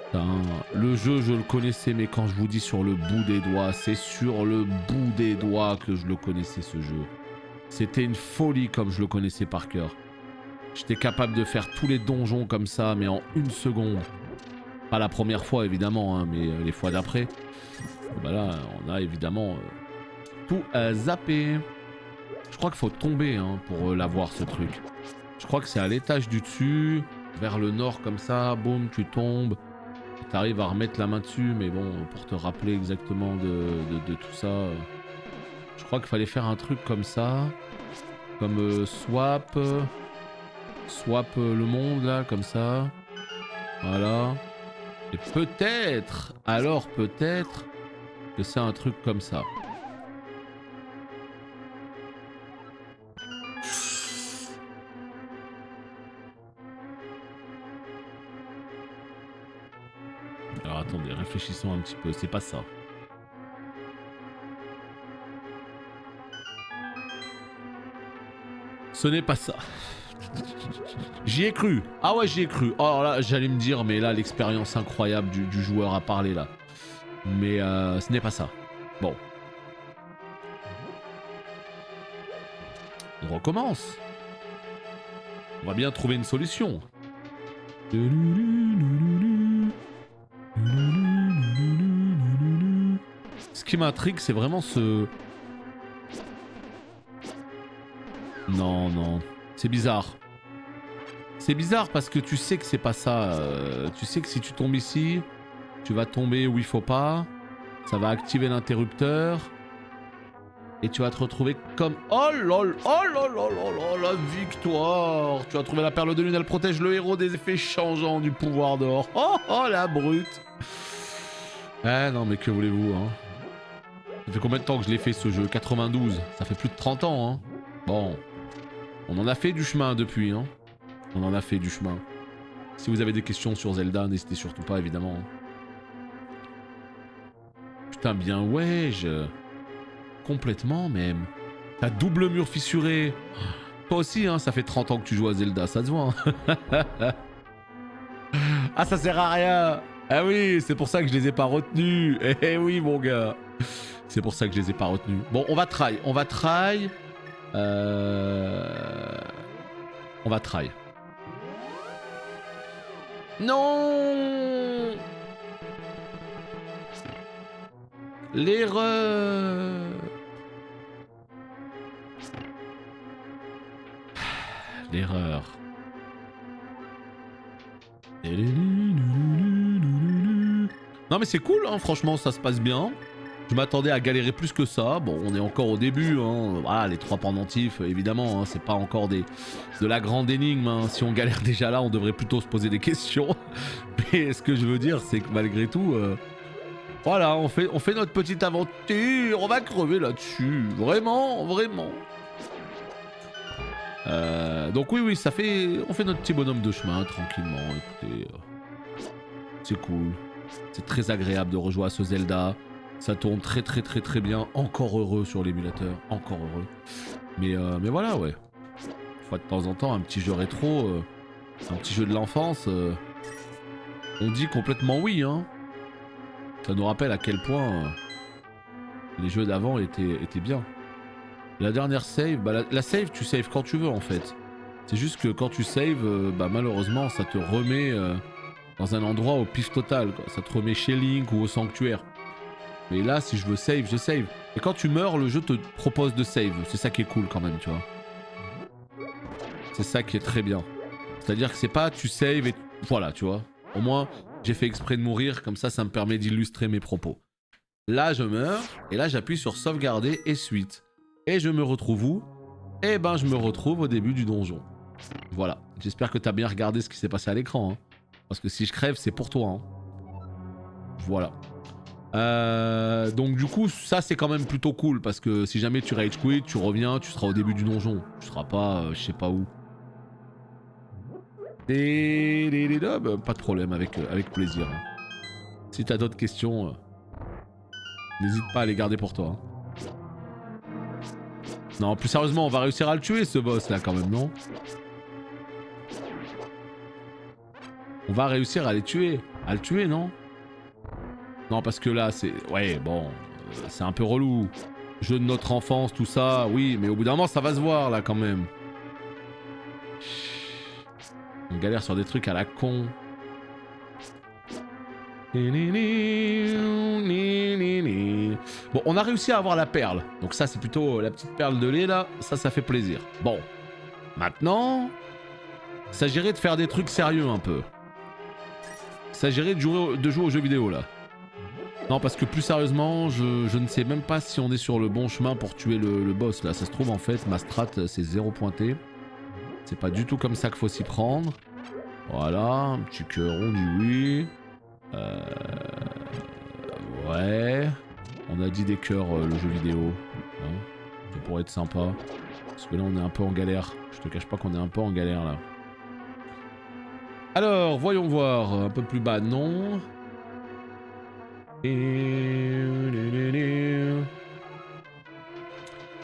Putain, le jeu, je le connaissais, mais quand je vous dis sur le bout des doigts, c'est sur le bout des doigts que je le connaissais, ce jeu. C'était une folie comme je le connaissais par cœur. J'étais capable de faire tous les donjons comme ça, mais en une seconde. Pas la première fois, évidemment, hein, mais les fois d'après. Bah là, on a évidemment tout zappé. Je crois qu'il faut tomber hein, pour l'avoir, ce truc. Je crois que c'est à l'étage du dessus, vers le nord comme ça, boum, tu tombes. Tu arrives à remettre la main dessus, mais bon, pour te rappeler exactement de tout ça, je crois qu'il fallait faire un truc comme ça, comme swap le monde là, comme ça, voilà. Et peut-être, alors peut-être que c'est un truc comme ça. Alors attendez, réfléchissons un petit peu, c'est pas ça. Ce n'est pas ça. J'y ai cru. Ah ouais, j'y ai cru. Oh là, j'allais me dire, mais là, l'expérience incroyable du joueur à parler là. Mais ce n'est pas ça. Bon. On recommence. On va bien trouver une solution. Ce qui m'intrigue, c'est vraiment ce... Non, non. C'est bizarre. C'est bizarre parce que tu sais que c'est pas ça. Tu sais que si tu tombes ici, tu vas tomber où il faut pas. Ça va activer l'interrupteur. Et tu vas te retrouver comme... Oh lol, oh lol, oh lol, oh la victoire. Tu vas trouver la perle de lune, elle protège le héros des effets changeants du pouvoir d'or. Oh, oh la brute. Ah non mais que voulez-vous hein. Ça fait combien de temps que je l'ai fait ce jeu? 92. Ça fait plus de 30 ans hein. Bon. On en a fait du chemin depuis hein. On en a fait du chemin. Si vous avez des questions sur Zelda, n'hésitez surtout pas évidemment. Putain bien ouais, complètement même. T'as double mur fissuré. Toi aussi hein, ça fait 30 ans que tu joues à Zelda, ça te voit hein. Ah ça sert à rien. Ah oui, c'est pour ça que je les ai pas retenus. Eh oui mon gars. C'est pour ça que je les ai pas retenus. Bon, on va try. On va try. On va try. Non. L'erreur. L'erreur. Non mais c'est cool, hein, franchement ça se passe bien. Je m'attendais à galérer plus que ça. Bon, on est encore au début. Hein. Voilà, les 3 pendentifs, évidemment, hein, c'est pas encore de la grande énigme. Hein. Si on galère déjà là, on devrait plutôt se poser des questions. Mais ce que je veux dire, c'est que malgré tout, voilà, on fait notre petite aventure. On va crever là-dessus. Vraiment, vraiment. Donc oui, ça fait... On fait notre petit bonhomme de chemin, tranquillement. Écoutez, c'est cool. C'est très agréable de rejouer à ce Zelda. Ça tourne très bien. Encore heureux sur l'émulateur. Encore heureux. Mais voilà, ouais. Une fois de temps en temps, un petit jeu rétro. Un petit jeu de l'enfance. On dit complètement oui, hein. Ça nous rappelle à quel point les jeux d'avant étaient bien. La dernière save, bah la save, tu saves quand tu veux en fait. C'est juste que quand tu saves, bah malheureusement, ça te remet dans un endroit au pif total, quoi. Ça te remet chez Link ou au sanctuaire. Mais là, si je veux save, je save. Et quand tu meurs, le jeu te propose de save. C'est ça qui est cool quand même, tu vois. C'est ça qui est très bien. C'est-à-dire que c'est pas tu save et... Voilà, tu vois. Au moins, j'ai fait exprès de mourir, comme ça me permet d'illustrer mes propos. Là, je meurs, et là, j'appuie sur sauvegarder et suite. Et je me retrouve où? Eh ben, je me retrouve au début du donjon. Voilà. J'espère que t'as bien regardé ce qui s'est passé à l'écran. Hein. Parce que si je crève, c'est pour toi. Hein. Voilà. Donc du coup, ça c'est quand même plutôt cool. Parce que si jamais tu rage quit, tu reviens, tu seras au début du donjon. Tu seras pas, je sais pas où. Pas de problème, avec plaisir. Si t'as d'autres questions, n'hésite pas à les garder pour toi. Non, plus sérieusement, on va réussir à le tuer ce boss là quand même, non? On va réussir à les tuer. À le tuer, non? Non, parce que là, c'est... Ouais, bon, c'est un peu relou. Jeu de notre enfance, tout ça, oui, mais au bout d'un moment, ça va se voir là quand même. On galère sur des trucs à la con. Bon, on a réussi à avoir la perle. Donc ça, c'est plutôt la petite perle de lait, là. Ça fait plaisir. Bon. Maintenant, il s'agirait de faire des trucs sérieux, un peu. Il s'agirait de jouer aux jeux vidéo, là. Non, parce que plus sérieusement, je ne sais même pas si on est sur le bon chemin pour tuer le boss, là. Ça se trouve, en fait, ma strat, c'est 0 pointé. C'est pas du tout comme ça qu'il faut s'y prendre. Voilà, un petit cœur, on dit oui. Ouais. On a dit des cœurs, le jeu vidéo. Hein, ça pourrait être sympa. Parce que là, on est un peu en galère. Je te cache pas qu'on est un peu en galère, là. Alors, voyons voir. Un peu plus bas, non.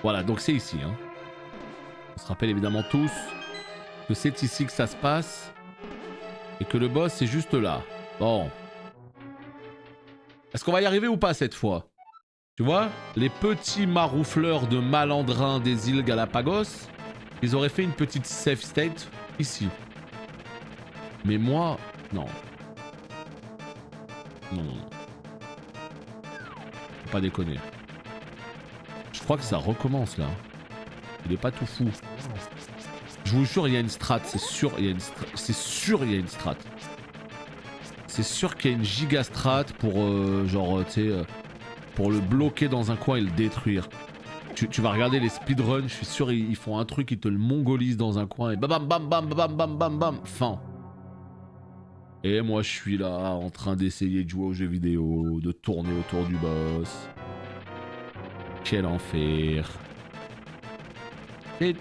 Voilà, donc c'est ici. Hein. On se rappelle évidemment tous que c'est ici que ça se passe. Et que le boss, c'est juste là. Bon. Est-ce qu'on va y arriver ou pas cette fois? Tu vois, les petits maroufleurs de malandrins des îles Galapagos, ils auraient fait une petite safe state ici. Mais moi, non. Non, non, non. Faut pas déconner. Je crois que ça recommence là. Il est pas tout fou. Je vous jure, il y a une strat, c'est sûr, il y a une strat. C'est sûr, il y a une strat. C'est sûr qu'il y a une giga strat pour genre, tu sais, pour le bloquer dans un coin et le détruire. Tu vas regarder les speedruns, je suis sûr, ils font un truc, ils te le mongolisent dans un coin et bam bam bam bam bam bam bam bam, fin. Et moi, je suis là en train d'essayer de jouer aux jeux vidéo, de tourner autour du boss. Quel enfer. Y'a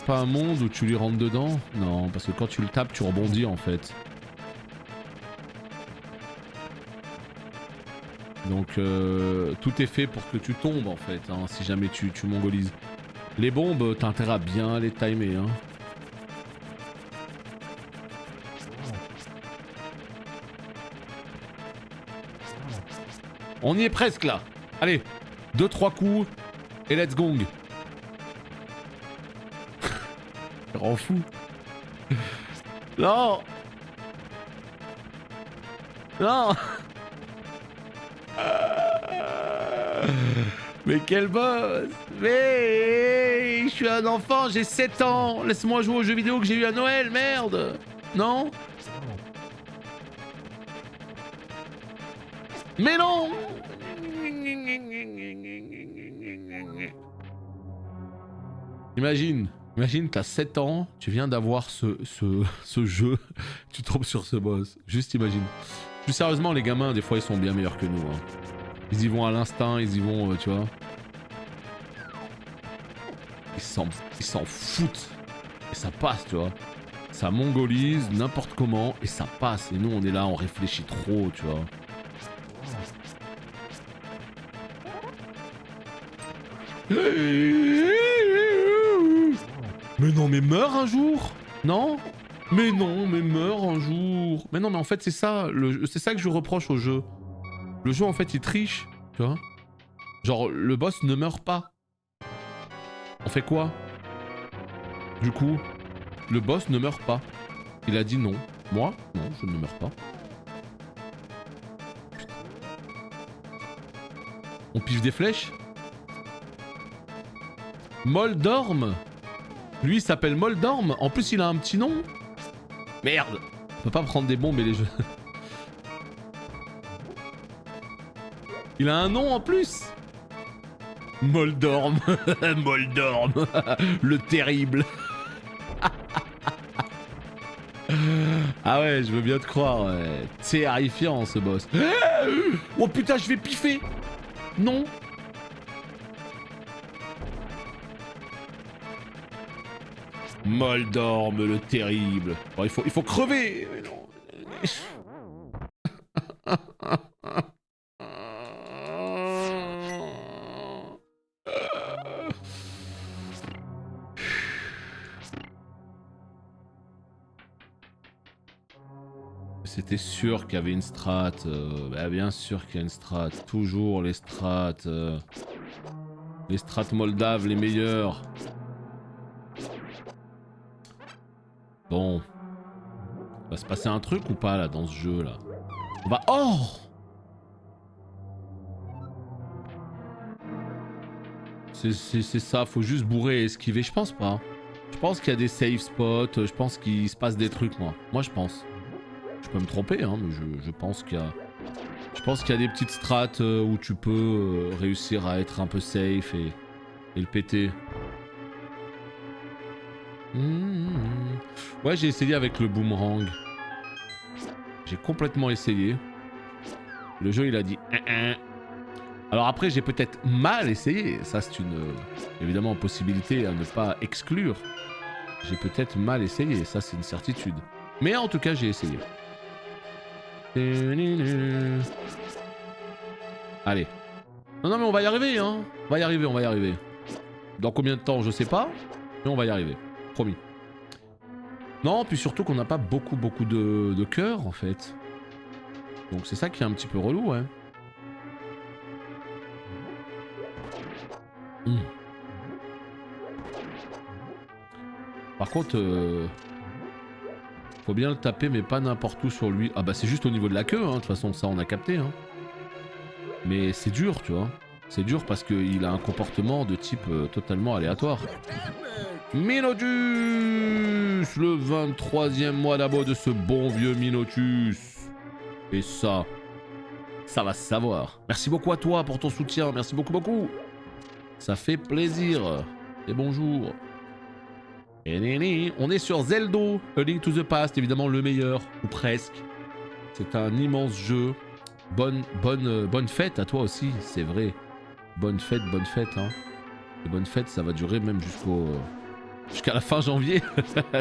pas un monde où tu lui rentres dedans? Non, parce que quand tu le tapes, tu rebondis en fait. Donc tout est fait pour que tu tombes en fait, hein, si jamais tu mongolises. Les bombes, t'as intérêt à bien les timer. Hein. On y est presque là. Allez, 2-3 coups et let's gong. Ça rend fou. Non. Non. Mais quel boss! Mais je suis un enfant, j'ai 7 ans! Laisse-moi jouer aux jeux vidéo que j'ai eu à Noël, merde! Non? Mais non! Imagine, t'as 7 ans, tu viens d'avoir ce jeu, tu tombes sur ce boss. Juste imagine. Plus sérieusement, les gamins, des fois, ils sont bien meilleurs que nous. Hein. Ils y vont à l'instinct, ils y vont, tu vois. Ils s'en foutent. Et ça passe, tu vois. Ça mongolise n'importe comment et ça passe. Et nous, on est là, on réfléchit trop, tu vois. Mais non, mais meurs un jour. Non? Mais non, mais meurs un jour. Mais non, mais en fait, c'est ça. C'est ça que je reproche au jeu. Le jeu, en fait, il triche. Tu vois? Genre, le boss ne meurt pas. On fait quoi? Du coup, le boss ne meurt pas. Il a dit non. Moi? Non, je ne meurs pas. Putain. On piffe des flèches? Moldorm? Lui, il s'appelle Moldorm. En plus, il a un petit nom. Merde. On peut pas prendre des bombes et les jeux. Il a un nom en plus. Moldorm. Moldorm. Le terrible. Ah ouais, je veux bien te croire. Ouais. Terrifiant ce boss. Oh putain, je vais piffer. Non. Moldorm le terrible. Bon, il faut crever. Mais non. C'était sûr qu'il y avait une strat. Bah bien sûr qu'il y a une strat. Toujours les strats. Les strats moldaves les meilleurs. Bon. Va se passer un truc ou pas là dans ce jeu là? On va... Oh! C'est ça, faut juste bourrer et esquiver, je pense pas. Je pense qu'il y a des safe spots, je pense qu'il se passe des trucs moi. Moi je pense. Je peux me tromper hein, mais je pense qu'il y a... Je pense qu'il y a des petites strats où tu peux réussir à être un peu safe et le péter. Ouais, j'ai essayé avec le boomerang. J'ai complètement essayé. Le jeu il a dit Alors après j'ai peut-être mal essayé. Ça c'est une évidemment possibilité à ne pas exclure. J'ai peut-être mal essayé, ça c'est une certitude. Mais en tout cas j'ai essayé. Allez. Non mais on va y arriver hein. On va y arriver. Dans combien de temps je sais pas. Mais on va y arriver. Promis. Non, puis surtout qu'on n'a pas beaucoup de cœur en fait. Donc c'est ça qui est un petit peu relou, hein. Par contre, faut bien le taper, mais pas n'importe où sur lui. Ah bah c'est juste au niveau de la queue, hein. De toute façon ça on a capté, hein. Mais c'est dur, tu vois. C'est dur parce qu'il a un comportement de type totalement aléatoire. Minotus, le 23e mois d'abo de ce bon vieux Minotus. Et ça va se savoir. Merci beaucoup à toi pour ton soutien, merci beaucoup. Ça fait plaisir. Et bonjour. Et on est sur Zelda, A Link to the Past, évidemment le meilleur, ou presque. C'est un immense jeu. Bonne fête à toi aussi, c'est vrai. Bonne fête, hein. Et bonne fête, ça va durer même jusqu'à la fin janvier.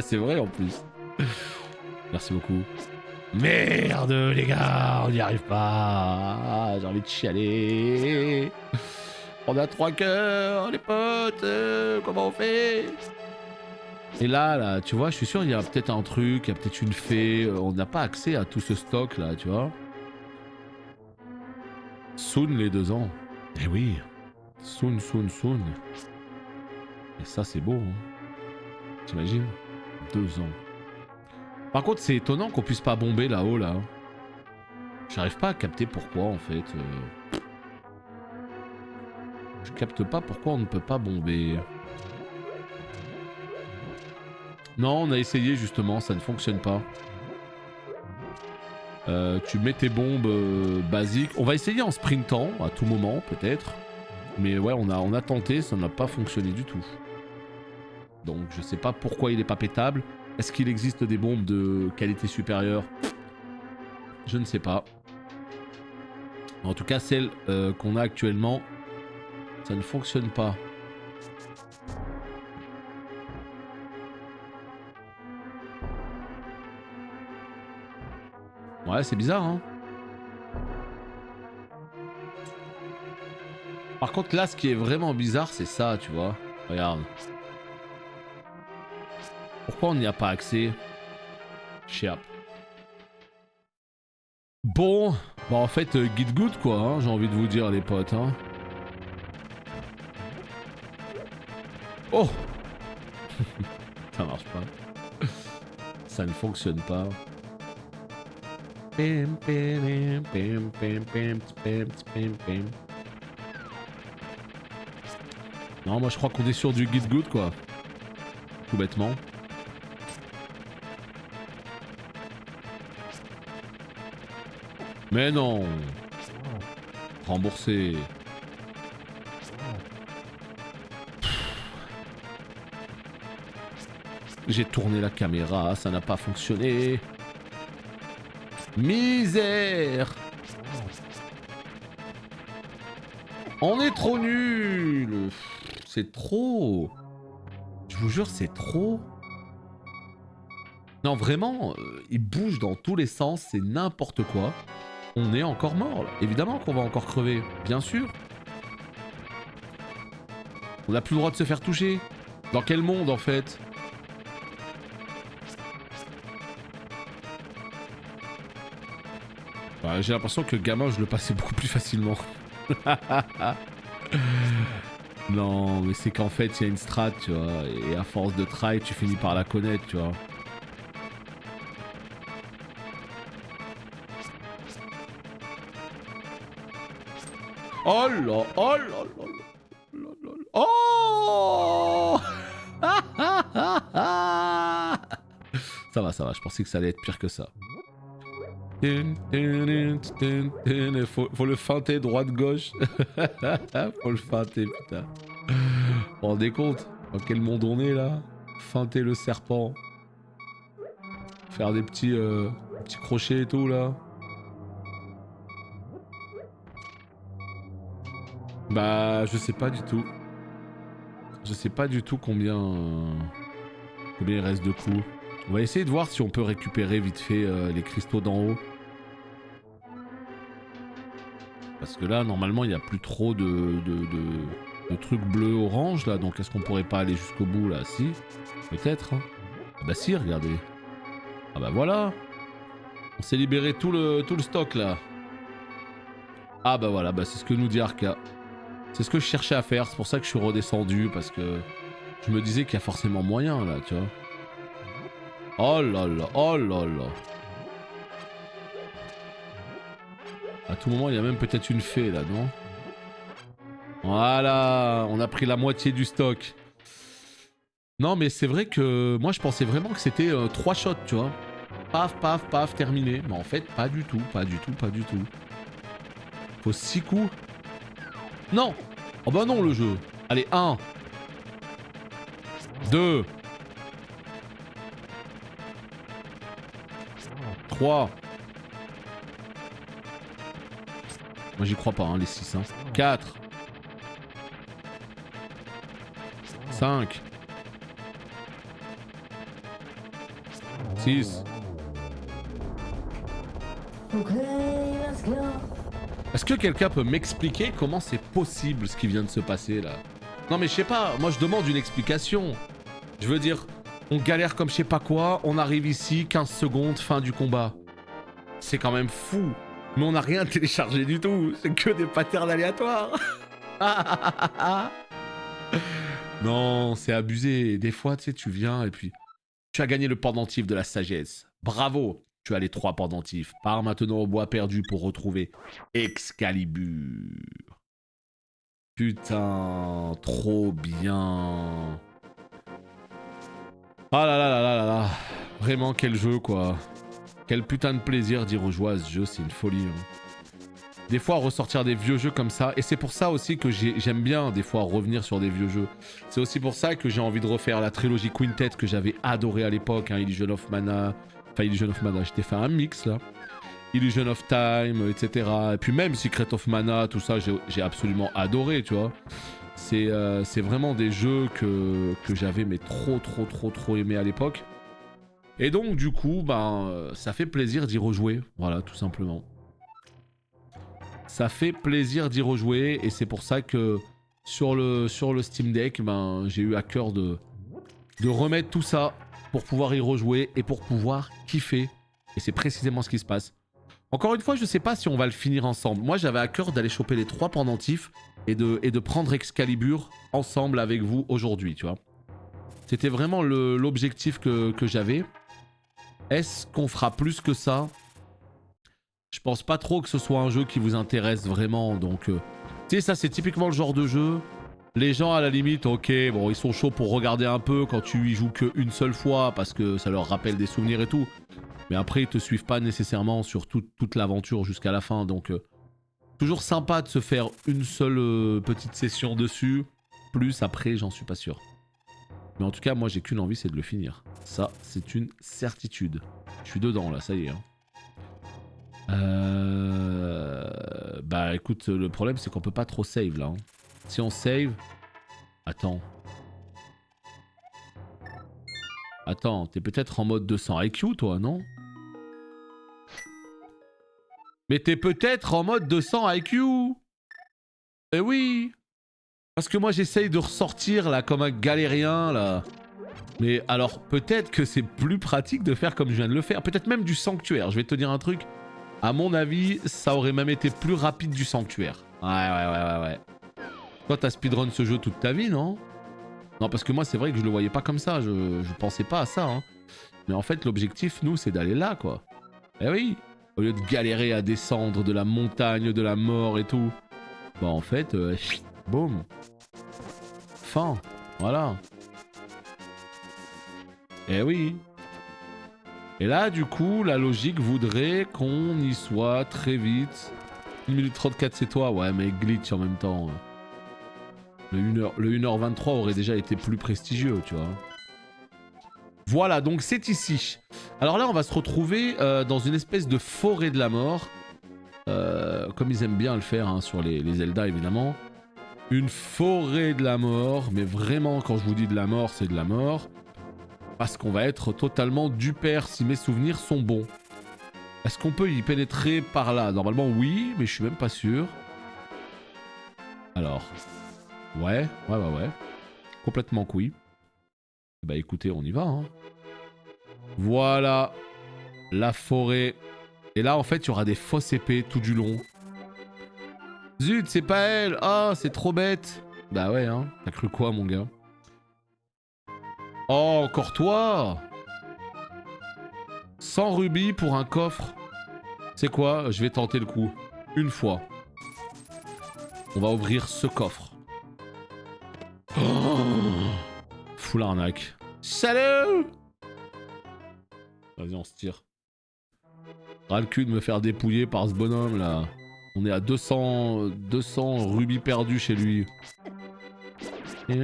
C'est vrai en plus. Merci beaucoup. Merde les gars, on n'y arrive pas. J'ai envie de chialer. On a 3 cœurs, les potes. Comment on fait? Et là, tu vois, je suis sûr il y a peut-être un truc, il y a peut-être une fée. On n'a pas accès à tout ce stock là, tu vois. Soon les 2 ans. Eh oui. Soon. Et ça c'est beau, hein. T'imagines? 2 ans. Par contre, c'est étonnant qu'on puisse pas bomber là-haut, là. J'arrive pas à capter pourquoi, en fait. Je capte pas pourquoi on ne peut pas bomber. Non, on a essayé, justement, ça ne fonctionne pas. Tu mets tes bombes basiques. On va essayer en sprintant, à tout moment, peut-être. Mais ouais, on a tenté, ça n'a pas fonctionné du tout. Donc, je sais pas pourquoi il est pas pétable. Est-ce qu'il existe des bombes de qualité supérieure? Je ne sais pas. En tout cas, celle qu'on a actuellement, ça ne fonctionne pas. Ouais, c'est bizarre, hein. Par contre, là, ce qui est vraiment bizarre, c'est ça, tu vois. Regarde. Pourquoi on n'y a pas accès? Chiap. Bon, bah en fait, get good quoi, hein, j'ai envie de vous dire les potes, hein. Oh. Ça marche pas. Ça ne fonctionne pas. Non, moi je crois qu'on est sur du get good quoi. Tout bêtement. Mais non. Remboursé. J'ai tourné la caméra, ça n'a pas fonctionné. Misère. On est trop nul. C'est trop. Je vous jure, c'est trop. Non, vraiment, il bouge dans tous les sens, c'est n'importe quoi. On est encore mort, là. Évidemment qu'on va encore crever, bien sûr. On n'a plus le droit de se faire toucher. Dans quel monde, en fait? Bah, j'ai l'impression que gamin, je le passais beaucoup plus facilement. Non, mais c'est qu'en fait, il y a une strat, tu vois. Et à force de try, tu finis par la connaître, tu vois. Oh là, oh là là là là là. Oh ça va, je pensais que ça allait être pire que ça. Faut le feinter droite-gauche. Faut le feinter, putain. Vous vous rendez compte dans quel monde on est là? Feinter le serpent. Faire des petits crochets et tout là. Bah, je sais pas du tout. Je sais pas du tout combien il reste de coups. On va essayer de voir si on peut récupérer vite fait les cristaux d'en haut. Parce que là, normalement, il n'y a plus trop de trucs bleus-orange là. Donc est-ce qu'on pourrait pas aller jusqu'au bout là? Si, peut-être. Hein. Ah bah si, regardez. Ah bah voilà. On s'est libéré tout le stock là. Ah bah voilà, bah c'est ce que nous dit Arca. C'est ce que je cherchais à faire, c'est pour ça que je suis redescendu, parce que je me disais qu'il y a forcément moyen là, tu vois. Oh là là, oh là là. À tout moment, il y a même peut-être une fée là, non? Voilà, on a pris la moitié du stock. Non mais c'est vrai que moi je pensais vraiment que c'était 3 shots, tu vois. Paf, paf, paf, terminé. Mais en fait, pas du tout, pas du tout, pas du tout. Faut 6 coups. Non! Oh bah non le jeu. Allez, 1. 2. 3. Moi j'y crois pas, hein, les 6. Hein. 4. 5. 6. Est-ce que quelqu'un peut m'expliquer comment c'est possible ce qui vient de se passer là? Non mais je sais pas, moi je demande une explication. Je veux dire, on galère comme je sais pas quoi, on arrive ici, 15 secondes, fin du combat. C'est quand même fou. Mais on n'a rien téléchargé du tout, c'est que des patterns aléatoires. Non, c'est abusé. Des fois, tu sais, tu viens et puis... Tu as gagné le pendentif de la sagesse. Bravo. Tu as les 3 pendentifs. Pars maintenant au bois perdu pour retrouver Excalibur. Putain, trop bien. Ah là là là là là là. Vraiment, quel jeu, quoi. Quel putain de plaisir d'y rejouer à ce jeu, c'est une folie. Hein. Des fois, ressortir des vieux jeux comme ça. Et c'est pour ça aussi que j'aime bien, des fois, revenir sur des vieux jeux. C'est aussi pour ça que j'ai envie de refaire la trilogie Quintet que j'avais adoré à l'époque. Hein, Illusion of Mana. Enfin, Illusion of Mana, j'étais fait un mix, là. Illusion of Time, etc. Et puis même Secret of Mana, tout ça, j'ai absolument adoré, tu vois. C'est vraiment des jeux que j'avais mais trop aimé à l'époque. Et donc, du coup, ben, ça fait plaisir d'y rejouer. Voilà, tout simplement. Ça fait plaisir d'y rejouer et c'est pour ça que sur le Steam Deck, ben, j'ai eu à cœur de remettre tout ça pour pouvoir y rejouer et pour pouvoir kiffer. Et c'est précisément ce qui se passe. Encore une fois, je sais pas si on va le finir ensemble. Moi, j'avais à cœur d'aller choper les 3 pendentifs et de prendre Excalibur ensemble avec vous aujourd'hui, tu vois. C'était vraiment l'objectif que j'avais. Est-ce qu'on fera plus que ça? Je pense pas trop que ce soit un jeu qui vous intéresse vraiment, donc... tu sais, ça c'est typiquement le genre de jeu... Les gens à la limite, ok, bon, ils sont chauds pour regarder un peu quand tu y joues qu'une seule fois, parce que ça leur rappelle des souvenirs et tout. Mais après, ils te suivent pas nécessairement sur toute l'aventure jusqu'à la fin, donc... toujours sympa de se faire une seule petite session dessus. Plus après, j'en suis pas sûr. Mais en tout cas, moi j'ai qu'une envie, c'est de le finir. Ça, c'est une certitude. Je suis dedans là, ça y est. Hein. Bah écoute, le problème c'est qu'on peut pas trop save là. Hein. Si on save... Attends. Attends, t'es peut-être en mode 200 IQ, toi, non? Mais t'es peut-être en mode 200 IQ. Eh oui. Parce que moi, j'essaye de ressortir, là, comme un galérien, là. Mais alors, peut-être que c'est plus pratique de faire comme je viens de le faire. Peut-être même du sanctuaire. Je vais te dire un truc. À mon avis, ça aurait même été plus rapide du sanctuaire. Ouais. Toi, t'as speedrun ce jeu toute ta vie, non? Non, parce que moi, c'est vrai que je le voyais pas comme ça. Je pensais pas à ça, hein. Mais en fait, l'objectif, nous, c'est d'aller là, quoi. Eh oui. Au lieu de galérer à descendre de la montagne de la mort et tout. Bah, en fait, boum. Fin. Voilà. Eh oui. Et là, du coup, la logique voudrait qu'on y soit très vite. 1 minute 34, c'est toi. Ouais, mais glitch en même temps. Le 1h23 aurait déjà été plus prestigieux, tu vois. Voilà, donc c'est ici. Alors là, on va se retrouver dans une espèce de forêt de la mort. Comme ils aiment bien le faire hein, sur les Zelda, évidemment. Une forêt de la mort. Mais vraiment, quand je vous dis de la mort, c'est de la mort. Parce qu'on va être totalement du père si mes souvenirs sont bons. Est-ce qu'on peut y pénétrer par là? Normalement, oui, mais je suis même pas sûr. Alors... Ouais. Complètement couille. Bah écoutez, on y va. Hein. Voilà. La forêt. Et là, en fait, il y aura des fausses épées tout du long. Zut, c'est pas elle. Ah, c'est trop bête. Bah ouais, hein. T'as cru quoi, mon gars? Oh, encore toi? 100 rubis pour un coffre. C'est quoi? Je vais tenter le coup. Une fois. On va ouvrir ce coffre. Oh, full arnaque. Salut! Vas-y, on se tire. Ras le cul de me faire dépouiller par ce bonhomme là. On est à 200 rubis perdus chez lui. Y'a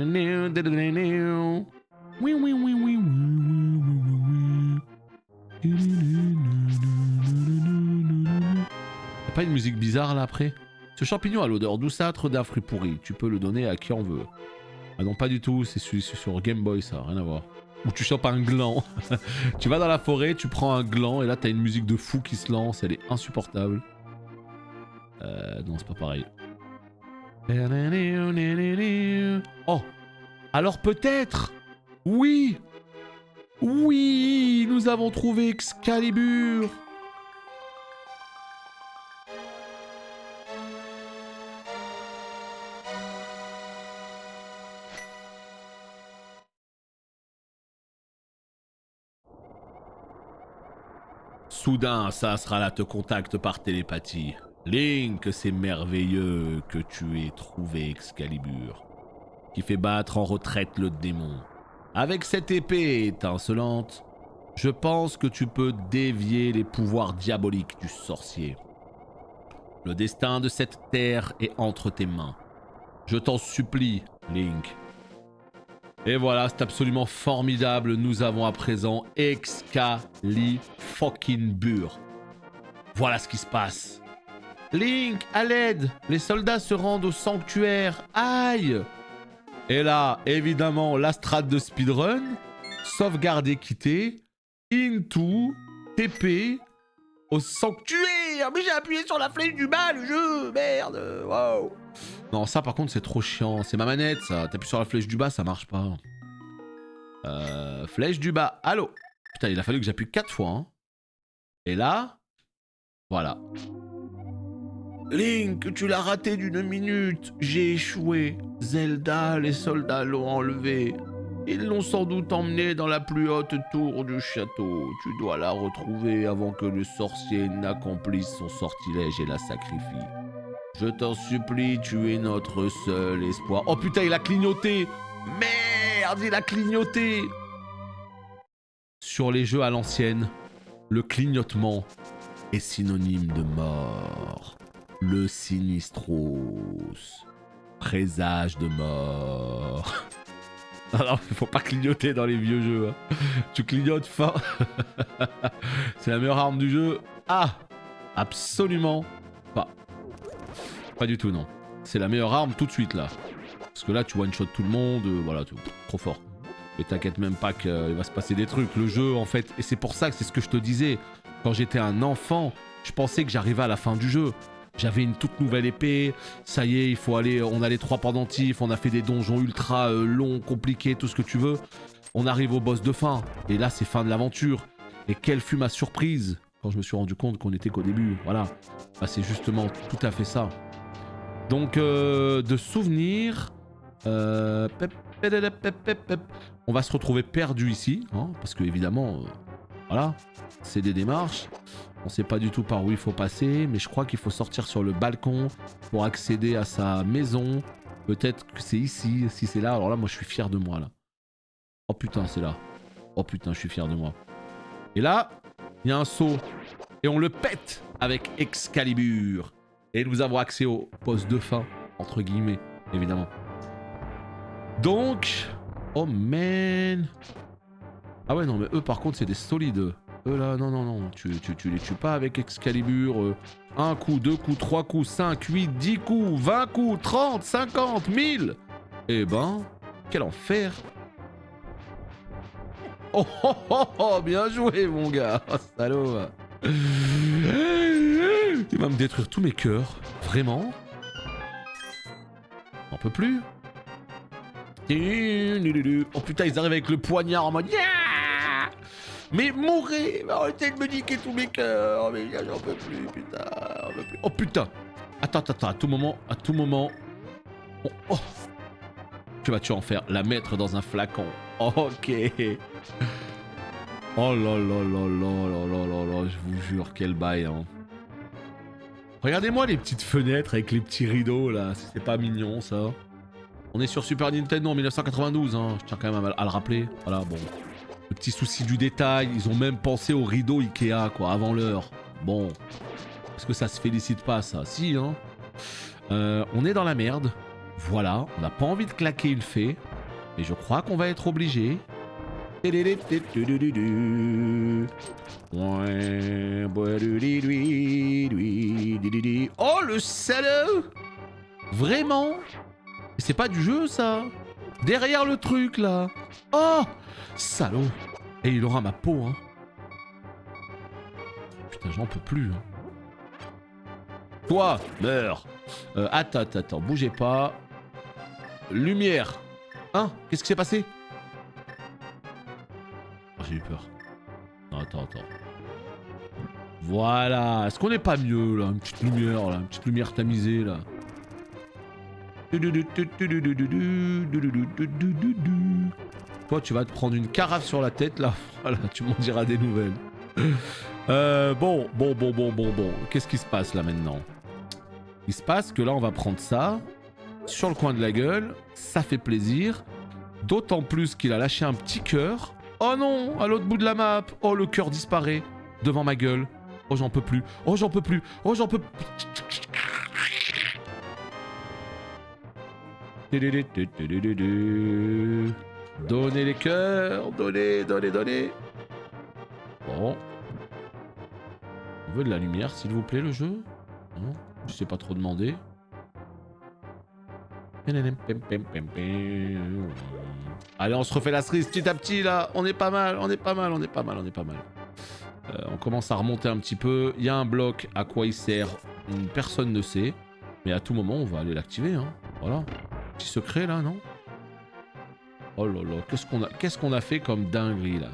pas une musique bizarre là après? Ce champignon a l'odeur douceâtre d'un fruit pourri. Tu peux le donner à qui on veut. Ah non, pas du tout. C'est sur Game Boy ça, rien à voir. Ou tu chopes un gland. Tu vas dans la forêt, tu prends un gland et là t'as une musique de fou qui se lance. Elle est insupportable. Non, c'est pas pareil. Oh! Alors peut-être! Oui! Oui! Nous avons trouvé Excalibur! Soudain, Sasrala te contacte par télépathie. Link, c'est merveilleux que tu aies trouvé Excalibur, qui fait battre en retraite le démon. Avec cette épée étincelante, je pense que tu peux dévier les pouvoirs diaboliques du sorcier. Le destin de cette terre est entre tes mains. Je t'en supplie, Link. Et voilà, c'est absolument formidable. Nous avons à présent Excalibur. Voilà ce qui se passe. Link, à l'aide! Les soldats se rendent au sanctuaire. Aïe! Et là, évidemment, la strat de speedrun. Sauvegarde et quitter. Into. TP. Au sanctuaire! Mais j'ai appuyé sur la flèche du bas, le jeu! Merde! Wow! Non, ça par contre, c'est trop chiant. C'est ma manette, ça. T'appuies sur la flèche du bas, ça marche pas. Flèche du bas. Allô? Putain, il a fallu que j'appuie 4 fois. Hein. Et là... Voilà. Link, tu l'as raté d'une minute. J'ai échoué. Zelda, les soldats l'ont enlevé. Ils l'ont sans doute emmené dans la plus haute tour du château. Tu dois la retrouver avant que le sorcier n'accomplisse son sortilège et la sacrifie. Je t'en supplie, tu es notre seul espoir. Oh putain, il a clignoté. Merde, il a clignoté. Sur les jeux à l'ancienne, le clignotement est synonyme de mort. Le Sinistros. Présage de mort. Alors, il faut pas clignoter dans les vieux jeux. Hein. Tu clignotes fort. C'est la meilleure arme du jeu. Ah! Absolument pas. Pas du tout, non. C'est la meilleure arme tout de suite, là. Parce que là, tu one-shot tout le monde. Voilà, trop fort. Mais t'inquiète même pas qu'il va se passer des trucs. Le jeu, en fait, et c'est pour ça que c'est ce que je te disais. Quand j'étais un enfant, je pensais que j'arrivais à la fin du jeu. J'avais une toute nouvelle épée. Ça y est, il faut aller. On a les 3 pendentifs. On a fait des donjons ultra longs, compliqués, tout ce que tu veux. On arrive au boss de fin. Et là, c'est fin de l'aventure. Et quelle fut ma surprise quand je me suis rendu compte qu'on était qu'au début. Voilà. Bah, c'est justement tout à fait ça. Donc, de souvenirs. On va se retrouver perdu ici. Hein, parce que, évidemment, voilà. C'est des démarches. On sait pas du tout par où il faut passer. Mais je crois qu'il faut sortir sur le balcon pour accéder à sa maison. Peut-être que c'est ici. Si c'est là, alors là, moi, je suis fier de moi, là. Oh putain, c'est là. Oh putain, je suis fier de moi. Et là, il y a un saut. Et on le pète avec Excalibur. Et nous avons accès au boss de fin, entre guillemets, évidemment. Donc... Oh man. Ah ouais, non, mais eux, par contre, c'est des solides. Eux, là, non, non, non. Tu les tues pas avec Excalibur. 1 coup, 2 coups, 3 coups, 5, 8, 10 coups, 20 coups, 30, 50, 1000. Eh ben, quel enfer. Oh, oh, oh, oh, bien joué, mon gars. Oh, salaud. Il va me détruire tous mes cœurs. Vraiment? On peut plus. Oh putain, ils arrivent avec le poignard en mode... Yeah, mais mourrez! Arrêtez de me niquer tous mes cœurs. Mais j'en peux plus, putain. Oh putain. Attends, à tout moment... Oh, oh. Tu vas en faire la mettre dans un flacon. Oh, ok. Oh là là là là là là là là, je vous jure, quel bail, hein. Regardez-moi les petites fenêtres avec les petits rideaux, là. C'est pas mignon, ça. On est sur Super Nintendo en 1992, hein. Je tiens quand même à le rappeler. Voilà, bon. Le petit souci du détail. Ils ont même pensé aux rideaux Ikea, quoi, avant l'heure. Bon. Est-ce que ça se félicite pas, ça? Si, hein. On est dans la merde. Voilà. On n'a pas envie de claquer une fée. Mais je crois qu'on va être obligé. Oh, le salaud! Vraiment? C'est pas du jeu, ça? Derrière le truc, là. Oh, salaud. Et il aura ma peau, hein. Putain, j'en peux plus, hein. Toi, meurs. Attends, bougez pas. Lumière. Hein? Qu'est-ce qui s'est passé? J'ai eu peur. Non, attends. Voilà. Est-ce qu'on n'est pas mieux, là? Une petite lumière, là. Une petite lumière tamisée, là. Toi, tu vas te prendre une carafe sur la tête, là. Voilà, tu m'en diras des nouvelles. Bon. Qu'est-ce qui se passe, là, maintenant? Il se passe que là, on va prendre ça. Sur le coin de la gueule. Ça fait plaisir. D'autant plus qu'il a lâché un petit cœur. Oh non, à l'autre bout de la map. Oh, le cœur disparaît devant ma gueule. Oh, j'en peux plus. Donnez les cœurs. Donnez. Bon. On veut de la lumière, s'il vous plaît, le jeu. Non, je sais pas trop demander. Allez, on se refait la cerise petit à petit là. On est pas mal. On commence à remonter un petit peu. Il y a un bloc. À quoi il sert? Personne ne sait. Mais à tout moment, on va aller l'activer. Hein. Voilà. Petit secret là, non? Oh là là. Qu'est-ce qu'on a fait comme dinguerie là?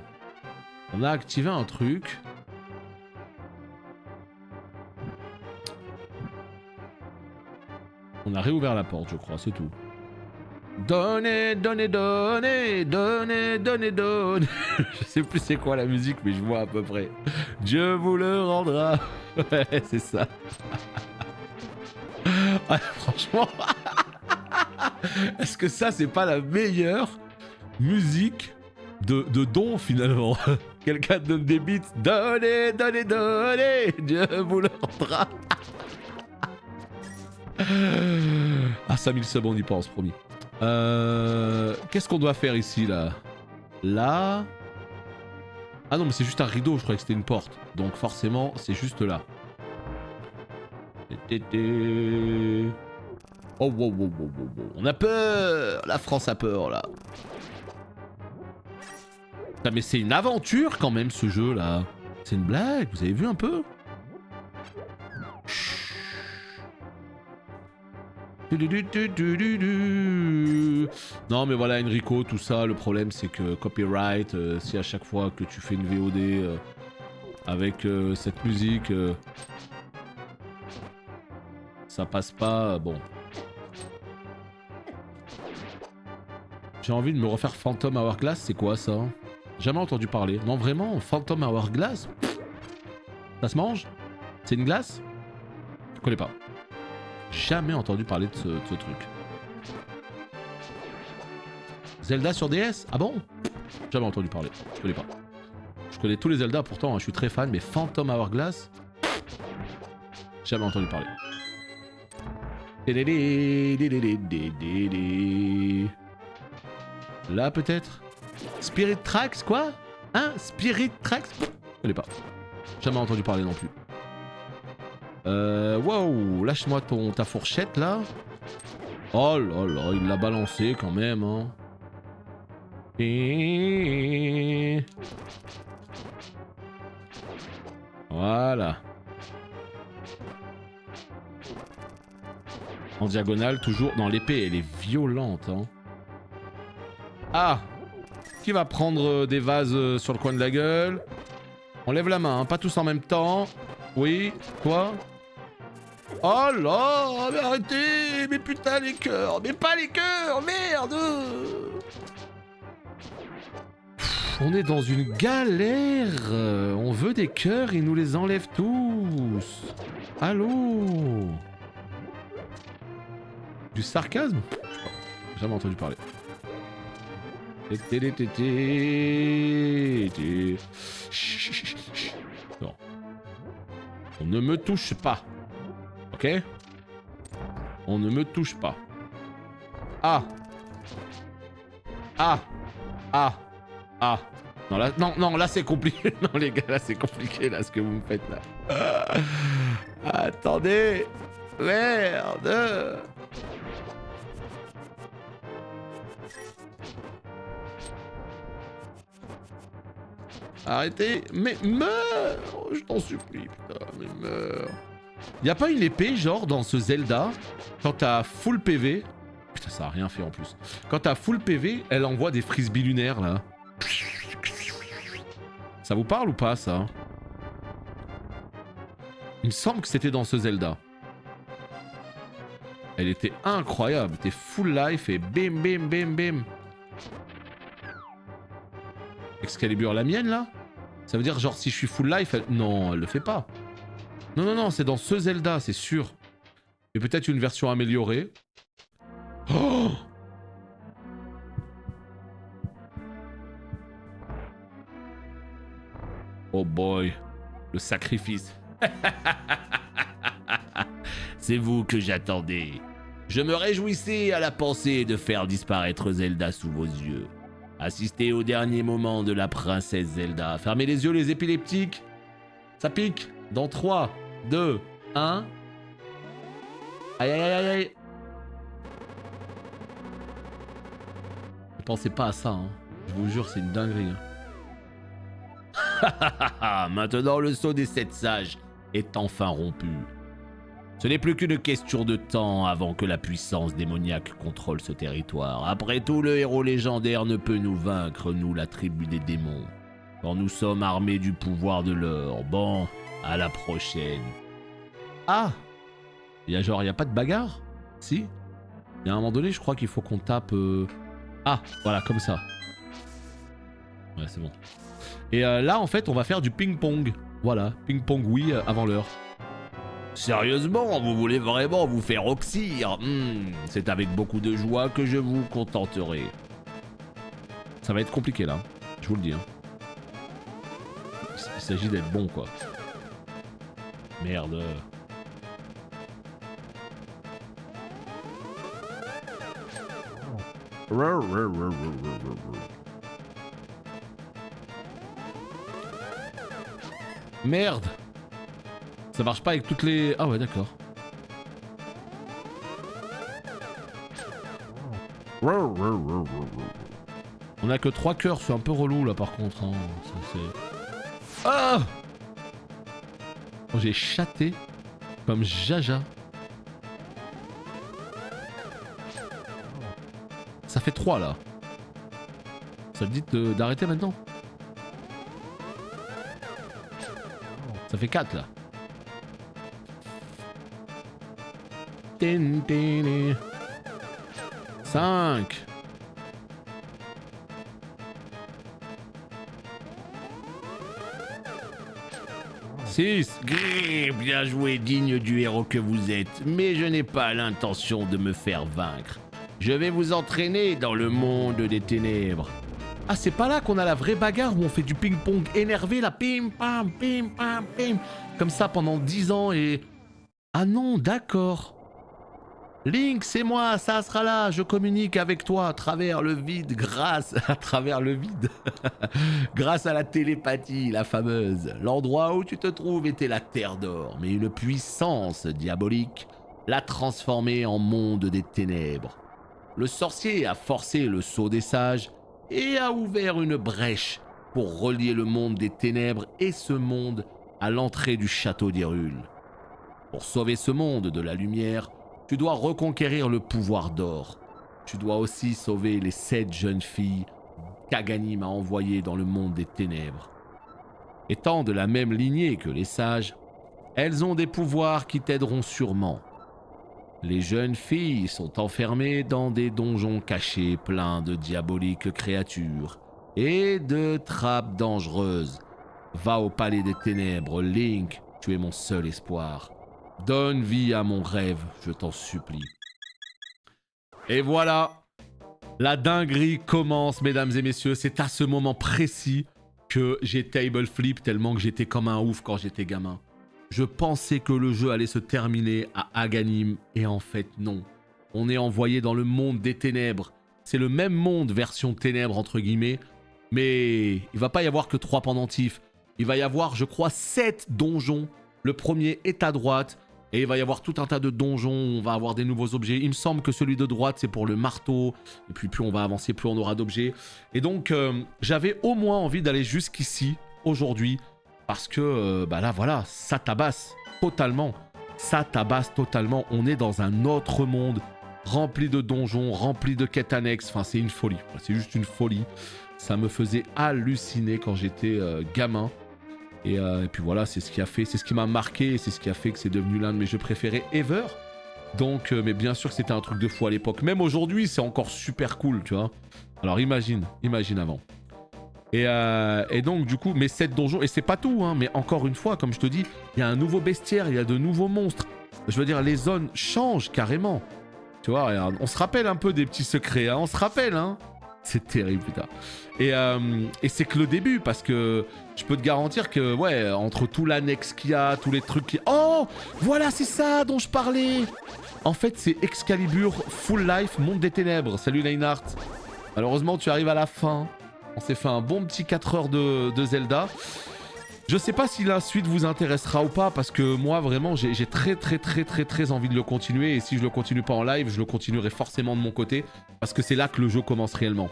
On a activé un truc. On a réouvert la porte, je crois, c'est tout. Donnez. Je sais plus c'est quoi la musique, mais je vois à peu près. Dieu vous le rendra. Ouais, c'est ça. Ouais, franchement. Est-ce que ça, c'est pas la meilleure musique de don, finalement? Quelqu'un donne des beats. Donnez. Dieu vous le rendra. Ah, 5000 subs, on y pense, promis. Qu'est-ce qu'on doit faire ici, là? Là... Ah non, mais c'est juste un rideau, je croyais que c'était une porte. Donc forcément, c'est juste là. Oh, wow. On a peur! La France a peur, là. Putain, mais c'est une aventure quand même ce jeu là. C'est une blague, vous avez vu un peu? Non mais voilà Enrico, tout ça, le problème c'est que copyright, si à chaque fois que tu fais une VOD avec cette musique, ça passe pas, bon. J'ai envie de me refaire Phantom Hourglass, c'est quoi ça? Jamais entendu parler. Non vraiment, Phantom Hourglass? Ça se mange? C'est une glace? Je connais pas. Jamais entendu parler de ce truc. Zelda sur DS? Ah bon? Jamais entendu parler. Je connais pas. Je connais tous les Zelda pourtant, hein, je suis très fan, mais Phantom Hourglass? Jamais entendu parler. Là peut-être? Spirit Tracks quoi? Hein? Spirit Tracks? Je connais pas. Jamais entendu parler non plus. Wow, lâche-moi ta fourchette là. Oh là là, il l'a balancé quand même hein. Et... voilà. En diagonale, toujours. Non, l'épée, elle est violente. Hein. Ah! Qui va prendre des vases sur le coin de la gueule? On lève la main, hein, pas tous en même temps. Oui, toi? Oh là! Mais arrêtez! Mais putain, les cœurs! Mais pas les cœurs! Merde! On est dans une galère. On veut des cœurs, ils nous les enlèvent tous. Allô? Du sarcasme? J'ai jamais entendu parler. Non. On ne me touche pas. Ok? On ne me touche pas. Ah! Ah! Ah! Ah! Non, là, non, là c'est compliqué. Non, les gars, là c'est compliqué, là, ce que vous me faites là. Attendez! Merde! Arrêtez! Mais meurs! Je t'en supplie, putain, mais meurs! Y'a pas une épée, genre, dans ce Zelda, quand t'as full PV... Putain, ça a rien fait en plus. Quand t'as full PV, elle envoie des frisbees lunaires, là. Ça vous parle ou pas, ça? Il me semble que c'était dans ce Zelda. Elle était incroyable. T'es full life et bim, bim, bim, bim. Excalibur, la mienne, là? Ça veut dire, genre, si je suis full life, elle... Non, elle le fait pas. Non, non, non, c'est dans ce Zelda, c'est sûr. Et peut-être une version améliorée. Oh! Oh boy, le sacrifice. C'est vous que j'attendais. Je me réjouissais à la pensée de faire disparaître Zelda sous vos yeux. Assister au dernier moment de la princesse Zelda. Fermez les yeux les épileptiques. Ça pique. Dans 3, 2, 1. Aïe aïe aïe aïe. Ne pensez pas à ça, hein. Je vous jure, c'est une dinguerie. Hein. Maintenant, le sceau des 7 sages est enfin rompu. Ce n'est plus qu'une question de temps avant que la puissance démoniaque contrôle ce territoire. Après tout, le héros légendaire ne peut nous vaincre, nous, la tribu des démons. Quand nous sommes armés du pouvoir de l'or. Bon, à la prochaine. Ah! Il y a pas de bagarre? Si? Il y a un moment donné, je crois qu'il faut qu'on tape... Ah, voilà, comme ça. Ouais, c'est bon. Et là, en fait, on va faire du ping-pong. Voilà, ping-pong oui, avant l'heure. Sérieusement, vous voulez vraiment vous faire oxyre? C'est avec beaucoup de joie que je vous contenterai. Ça va être compliqué, là. Je vous le dis. Hein. Il s'agit d'être bon, quoi. Merde. Merde. Ça marche pas avec toutes les... Ah ouais, d'accord. On a que 3 cœurs, c'est un peu relou là par contre. Hein. Ça, c'est... Ah oh, j'ai chaté comme Jaja. Ça fait 3 là. Ça te dit d'arrêter maintenant? Ça fait 4 là. 5. Bien joué, digne du héros que vous êtes. Mais je n'ai pas l'intention de me faire vaincre. Je vais vous entraîner dans le monde des ténèbres. Ah, c'est pas là qu'on a la vraie bagarre où on fait du ping-pong énervé, là, pim, pam, pim, pam, pim. Comme ça pendant 10 ans et... Ah non, d'accord. Link, c'est moi, ça sera là, je communique avec toi à travers le vide, grâce grâce à la télépathie, la fameuse. L'endroit où tu te trouves était la Terre d'Or, mais une puissance diabolique l'a transformée en monde des ténèbres. Le sorcier a forcé le sceau des sages et a ouvert une brèche pour relier le monde des ténèbres et ce monde à l'entrée du château d'Hyrule. Pour sauver ce monde de la lumière, tu dois reconquérir le pouvoir d'or. Tu dois aussi sauver les 7 jeunes filles qu'Aganim a envoyées dans le monde des ténèbres. Étant de la même lignée que les sages, elles ont des pouvoirs qui t'aideront sûrement. Les jeunes filles sont enfermées dans des donjons cachés pleins de diaboliques créatures et de trappes dangereuses. Va au palais des ténèbres, Link, tu es mon seul espoir. Donne vie à mon rêve, je t'en supplie. Et voilà, la dinguerie commence, mesdames et messieurs. C'est à ce moment précis que j'ai table flip tellement que j'étais comme un ouf quand j'étais gamin. Je pensais que le jeu allait se terminer à Aganim et en fait non. On est envoyé dans le monde des ténèbres. C'est le même monde version ténèbres entre guillemets, mais il va pas y avoir que 3 pendentifs. Il va y avoir, je crois, 7 donjons. Le premier est à droite. Et il va y avoir tout un tas de donjons, on va avoir des nouveaux objets. Il me semble que celui de droite, c'est pour le marteau. Et puis plus on va avancer, plus on aura d'objets. Et donc, j'avais au moins envie d'aller jusqu'ici, aujourd'hui. Parce que, bah là, voilà, ça tabasse totalement. Ça tabasse totalement. On est dans un autre monde, rempli de donjons, rempli de quêtes annexes. Enfin, c'est une folie. C'est juste une folie. Ça me faisait halluciner quand j'étais gamin. Et puis voilà, c'est ce qui a fait, c'est ce qui m'a marqué, et c'est ce qui a fait que c'est devenu l'un de mes jeux préférés ever. Donc, mais bien sûr que c'était un truc de fou à l'époque. Même aujourd'hui, c'est encore super cool, tu vois. Alors imagine avant. Et donc du coup, mes 7 donjons, et c'est pas tout, hein, mais encore une fois, comme je te dis, il y a un nouveau bestiaire, il y a de nouveaux monstres. Je veux dire, les zones changent carrément. Tu vois, regarde, on se rappelle un peu des petits secrets, hein, on se rappelle, hein. C'est terrible, putain. Et c'est que le début, parce que je peux te garantir que, ouais, entre tout l'annexe qu'il y a, tous les trucs qui... Oh, voilà, c'est ça dont je parlais. En fait, c'est Excalibur Full Life Monde des Ténèbres. Salut Leinhardt. Malheureusement, tu arrives à la fin. On s'est fait un bon petit 4 heures de Zelda. Je sais pas si la suite vous intéressera ou pas, parce que moi, vraiment, j'ai très envie de le continuer. Et si je le continue pas en live, je le continuerai forcément de mon côté, parce que c'est là que le jeu commence réellement.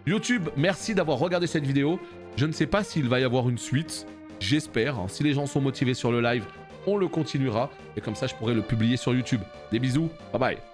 YouTube, merci d'avoir regardé cette vidéo. Je ne sais pas s'il va y avoir une suite. J'espère. Hein. Si les gens sont motivés sur le live, on le continuera. Et comme ça, je pourrai le publier sur YouTube. Des bisous. Bye bye.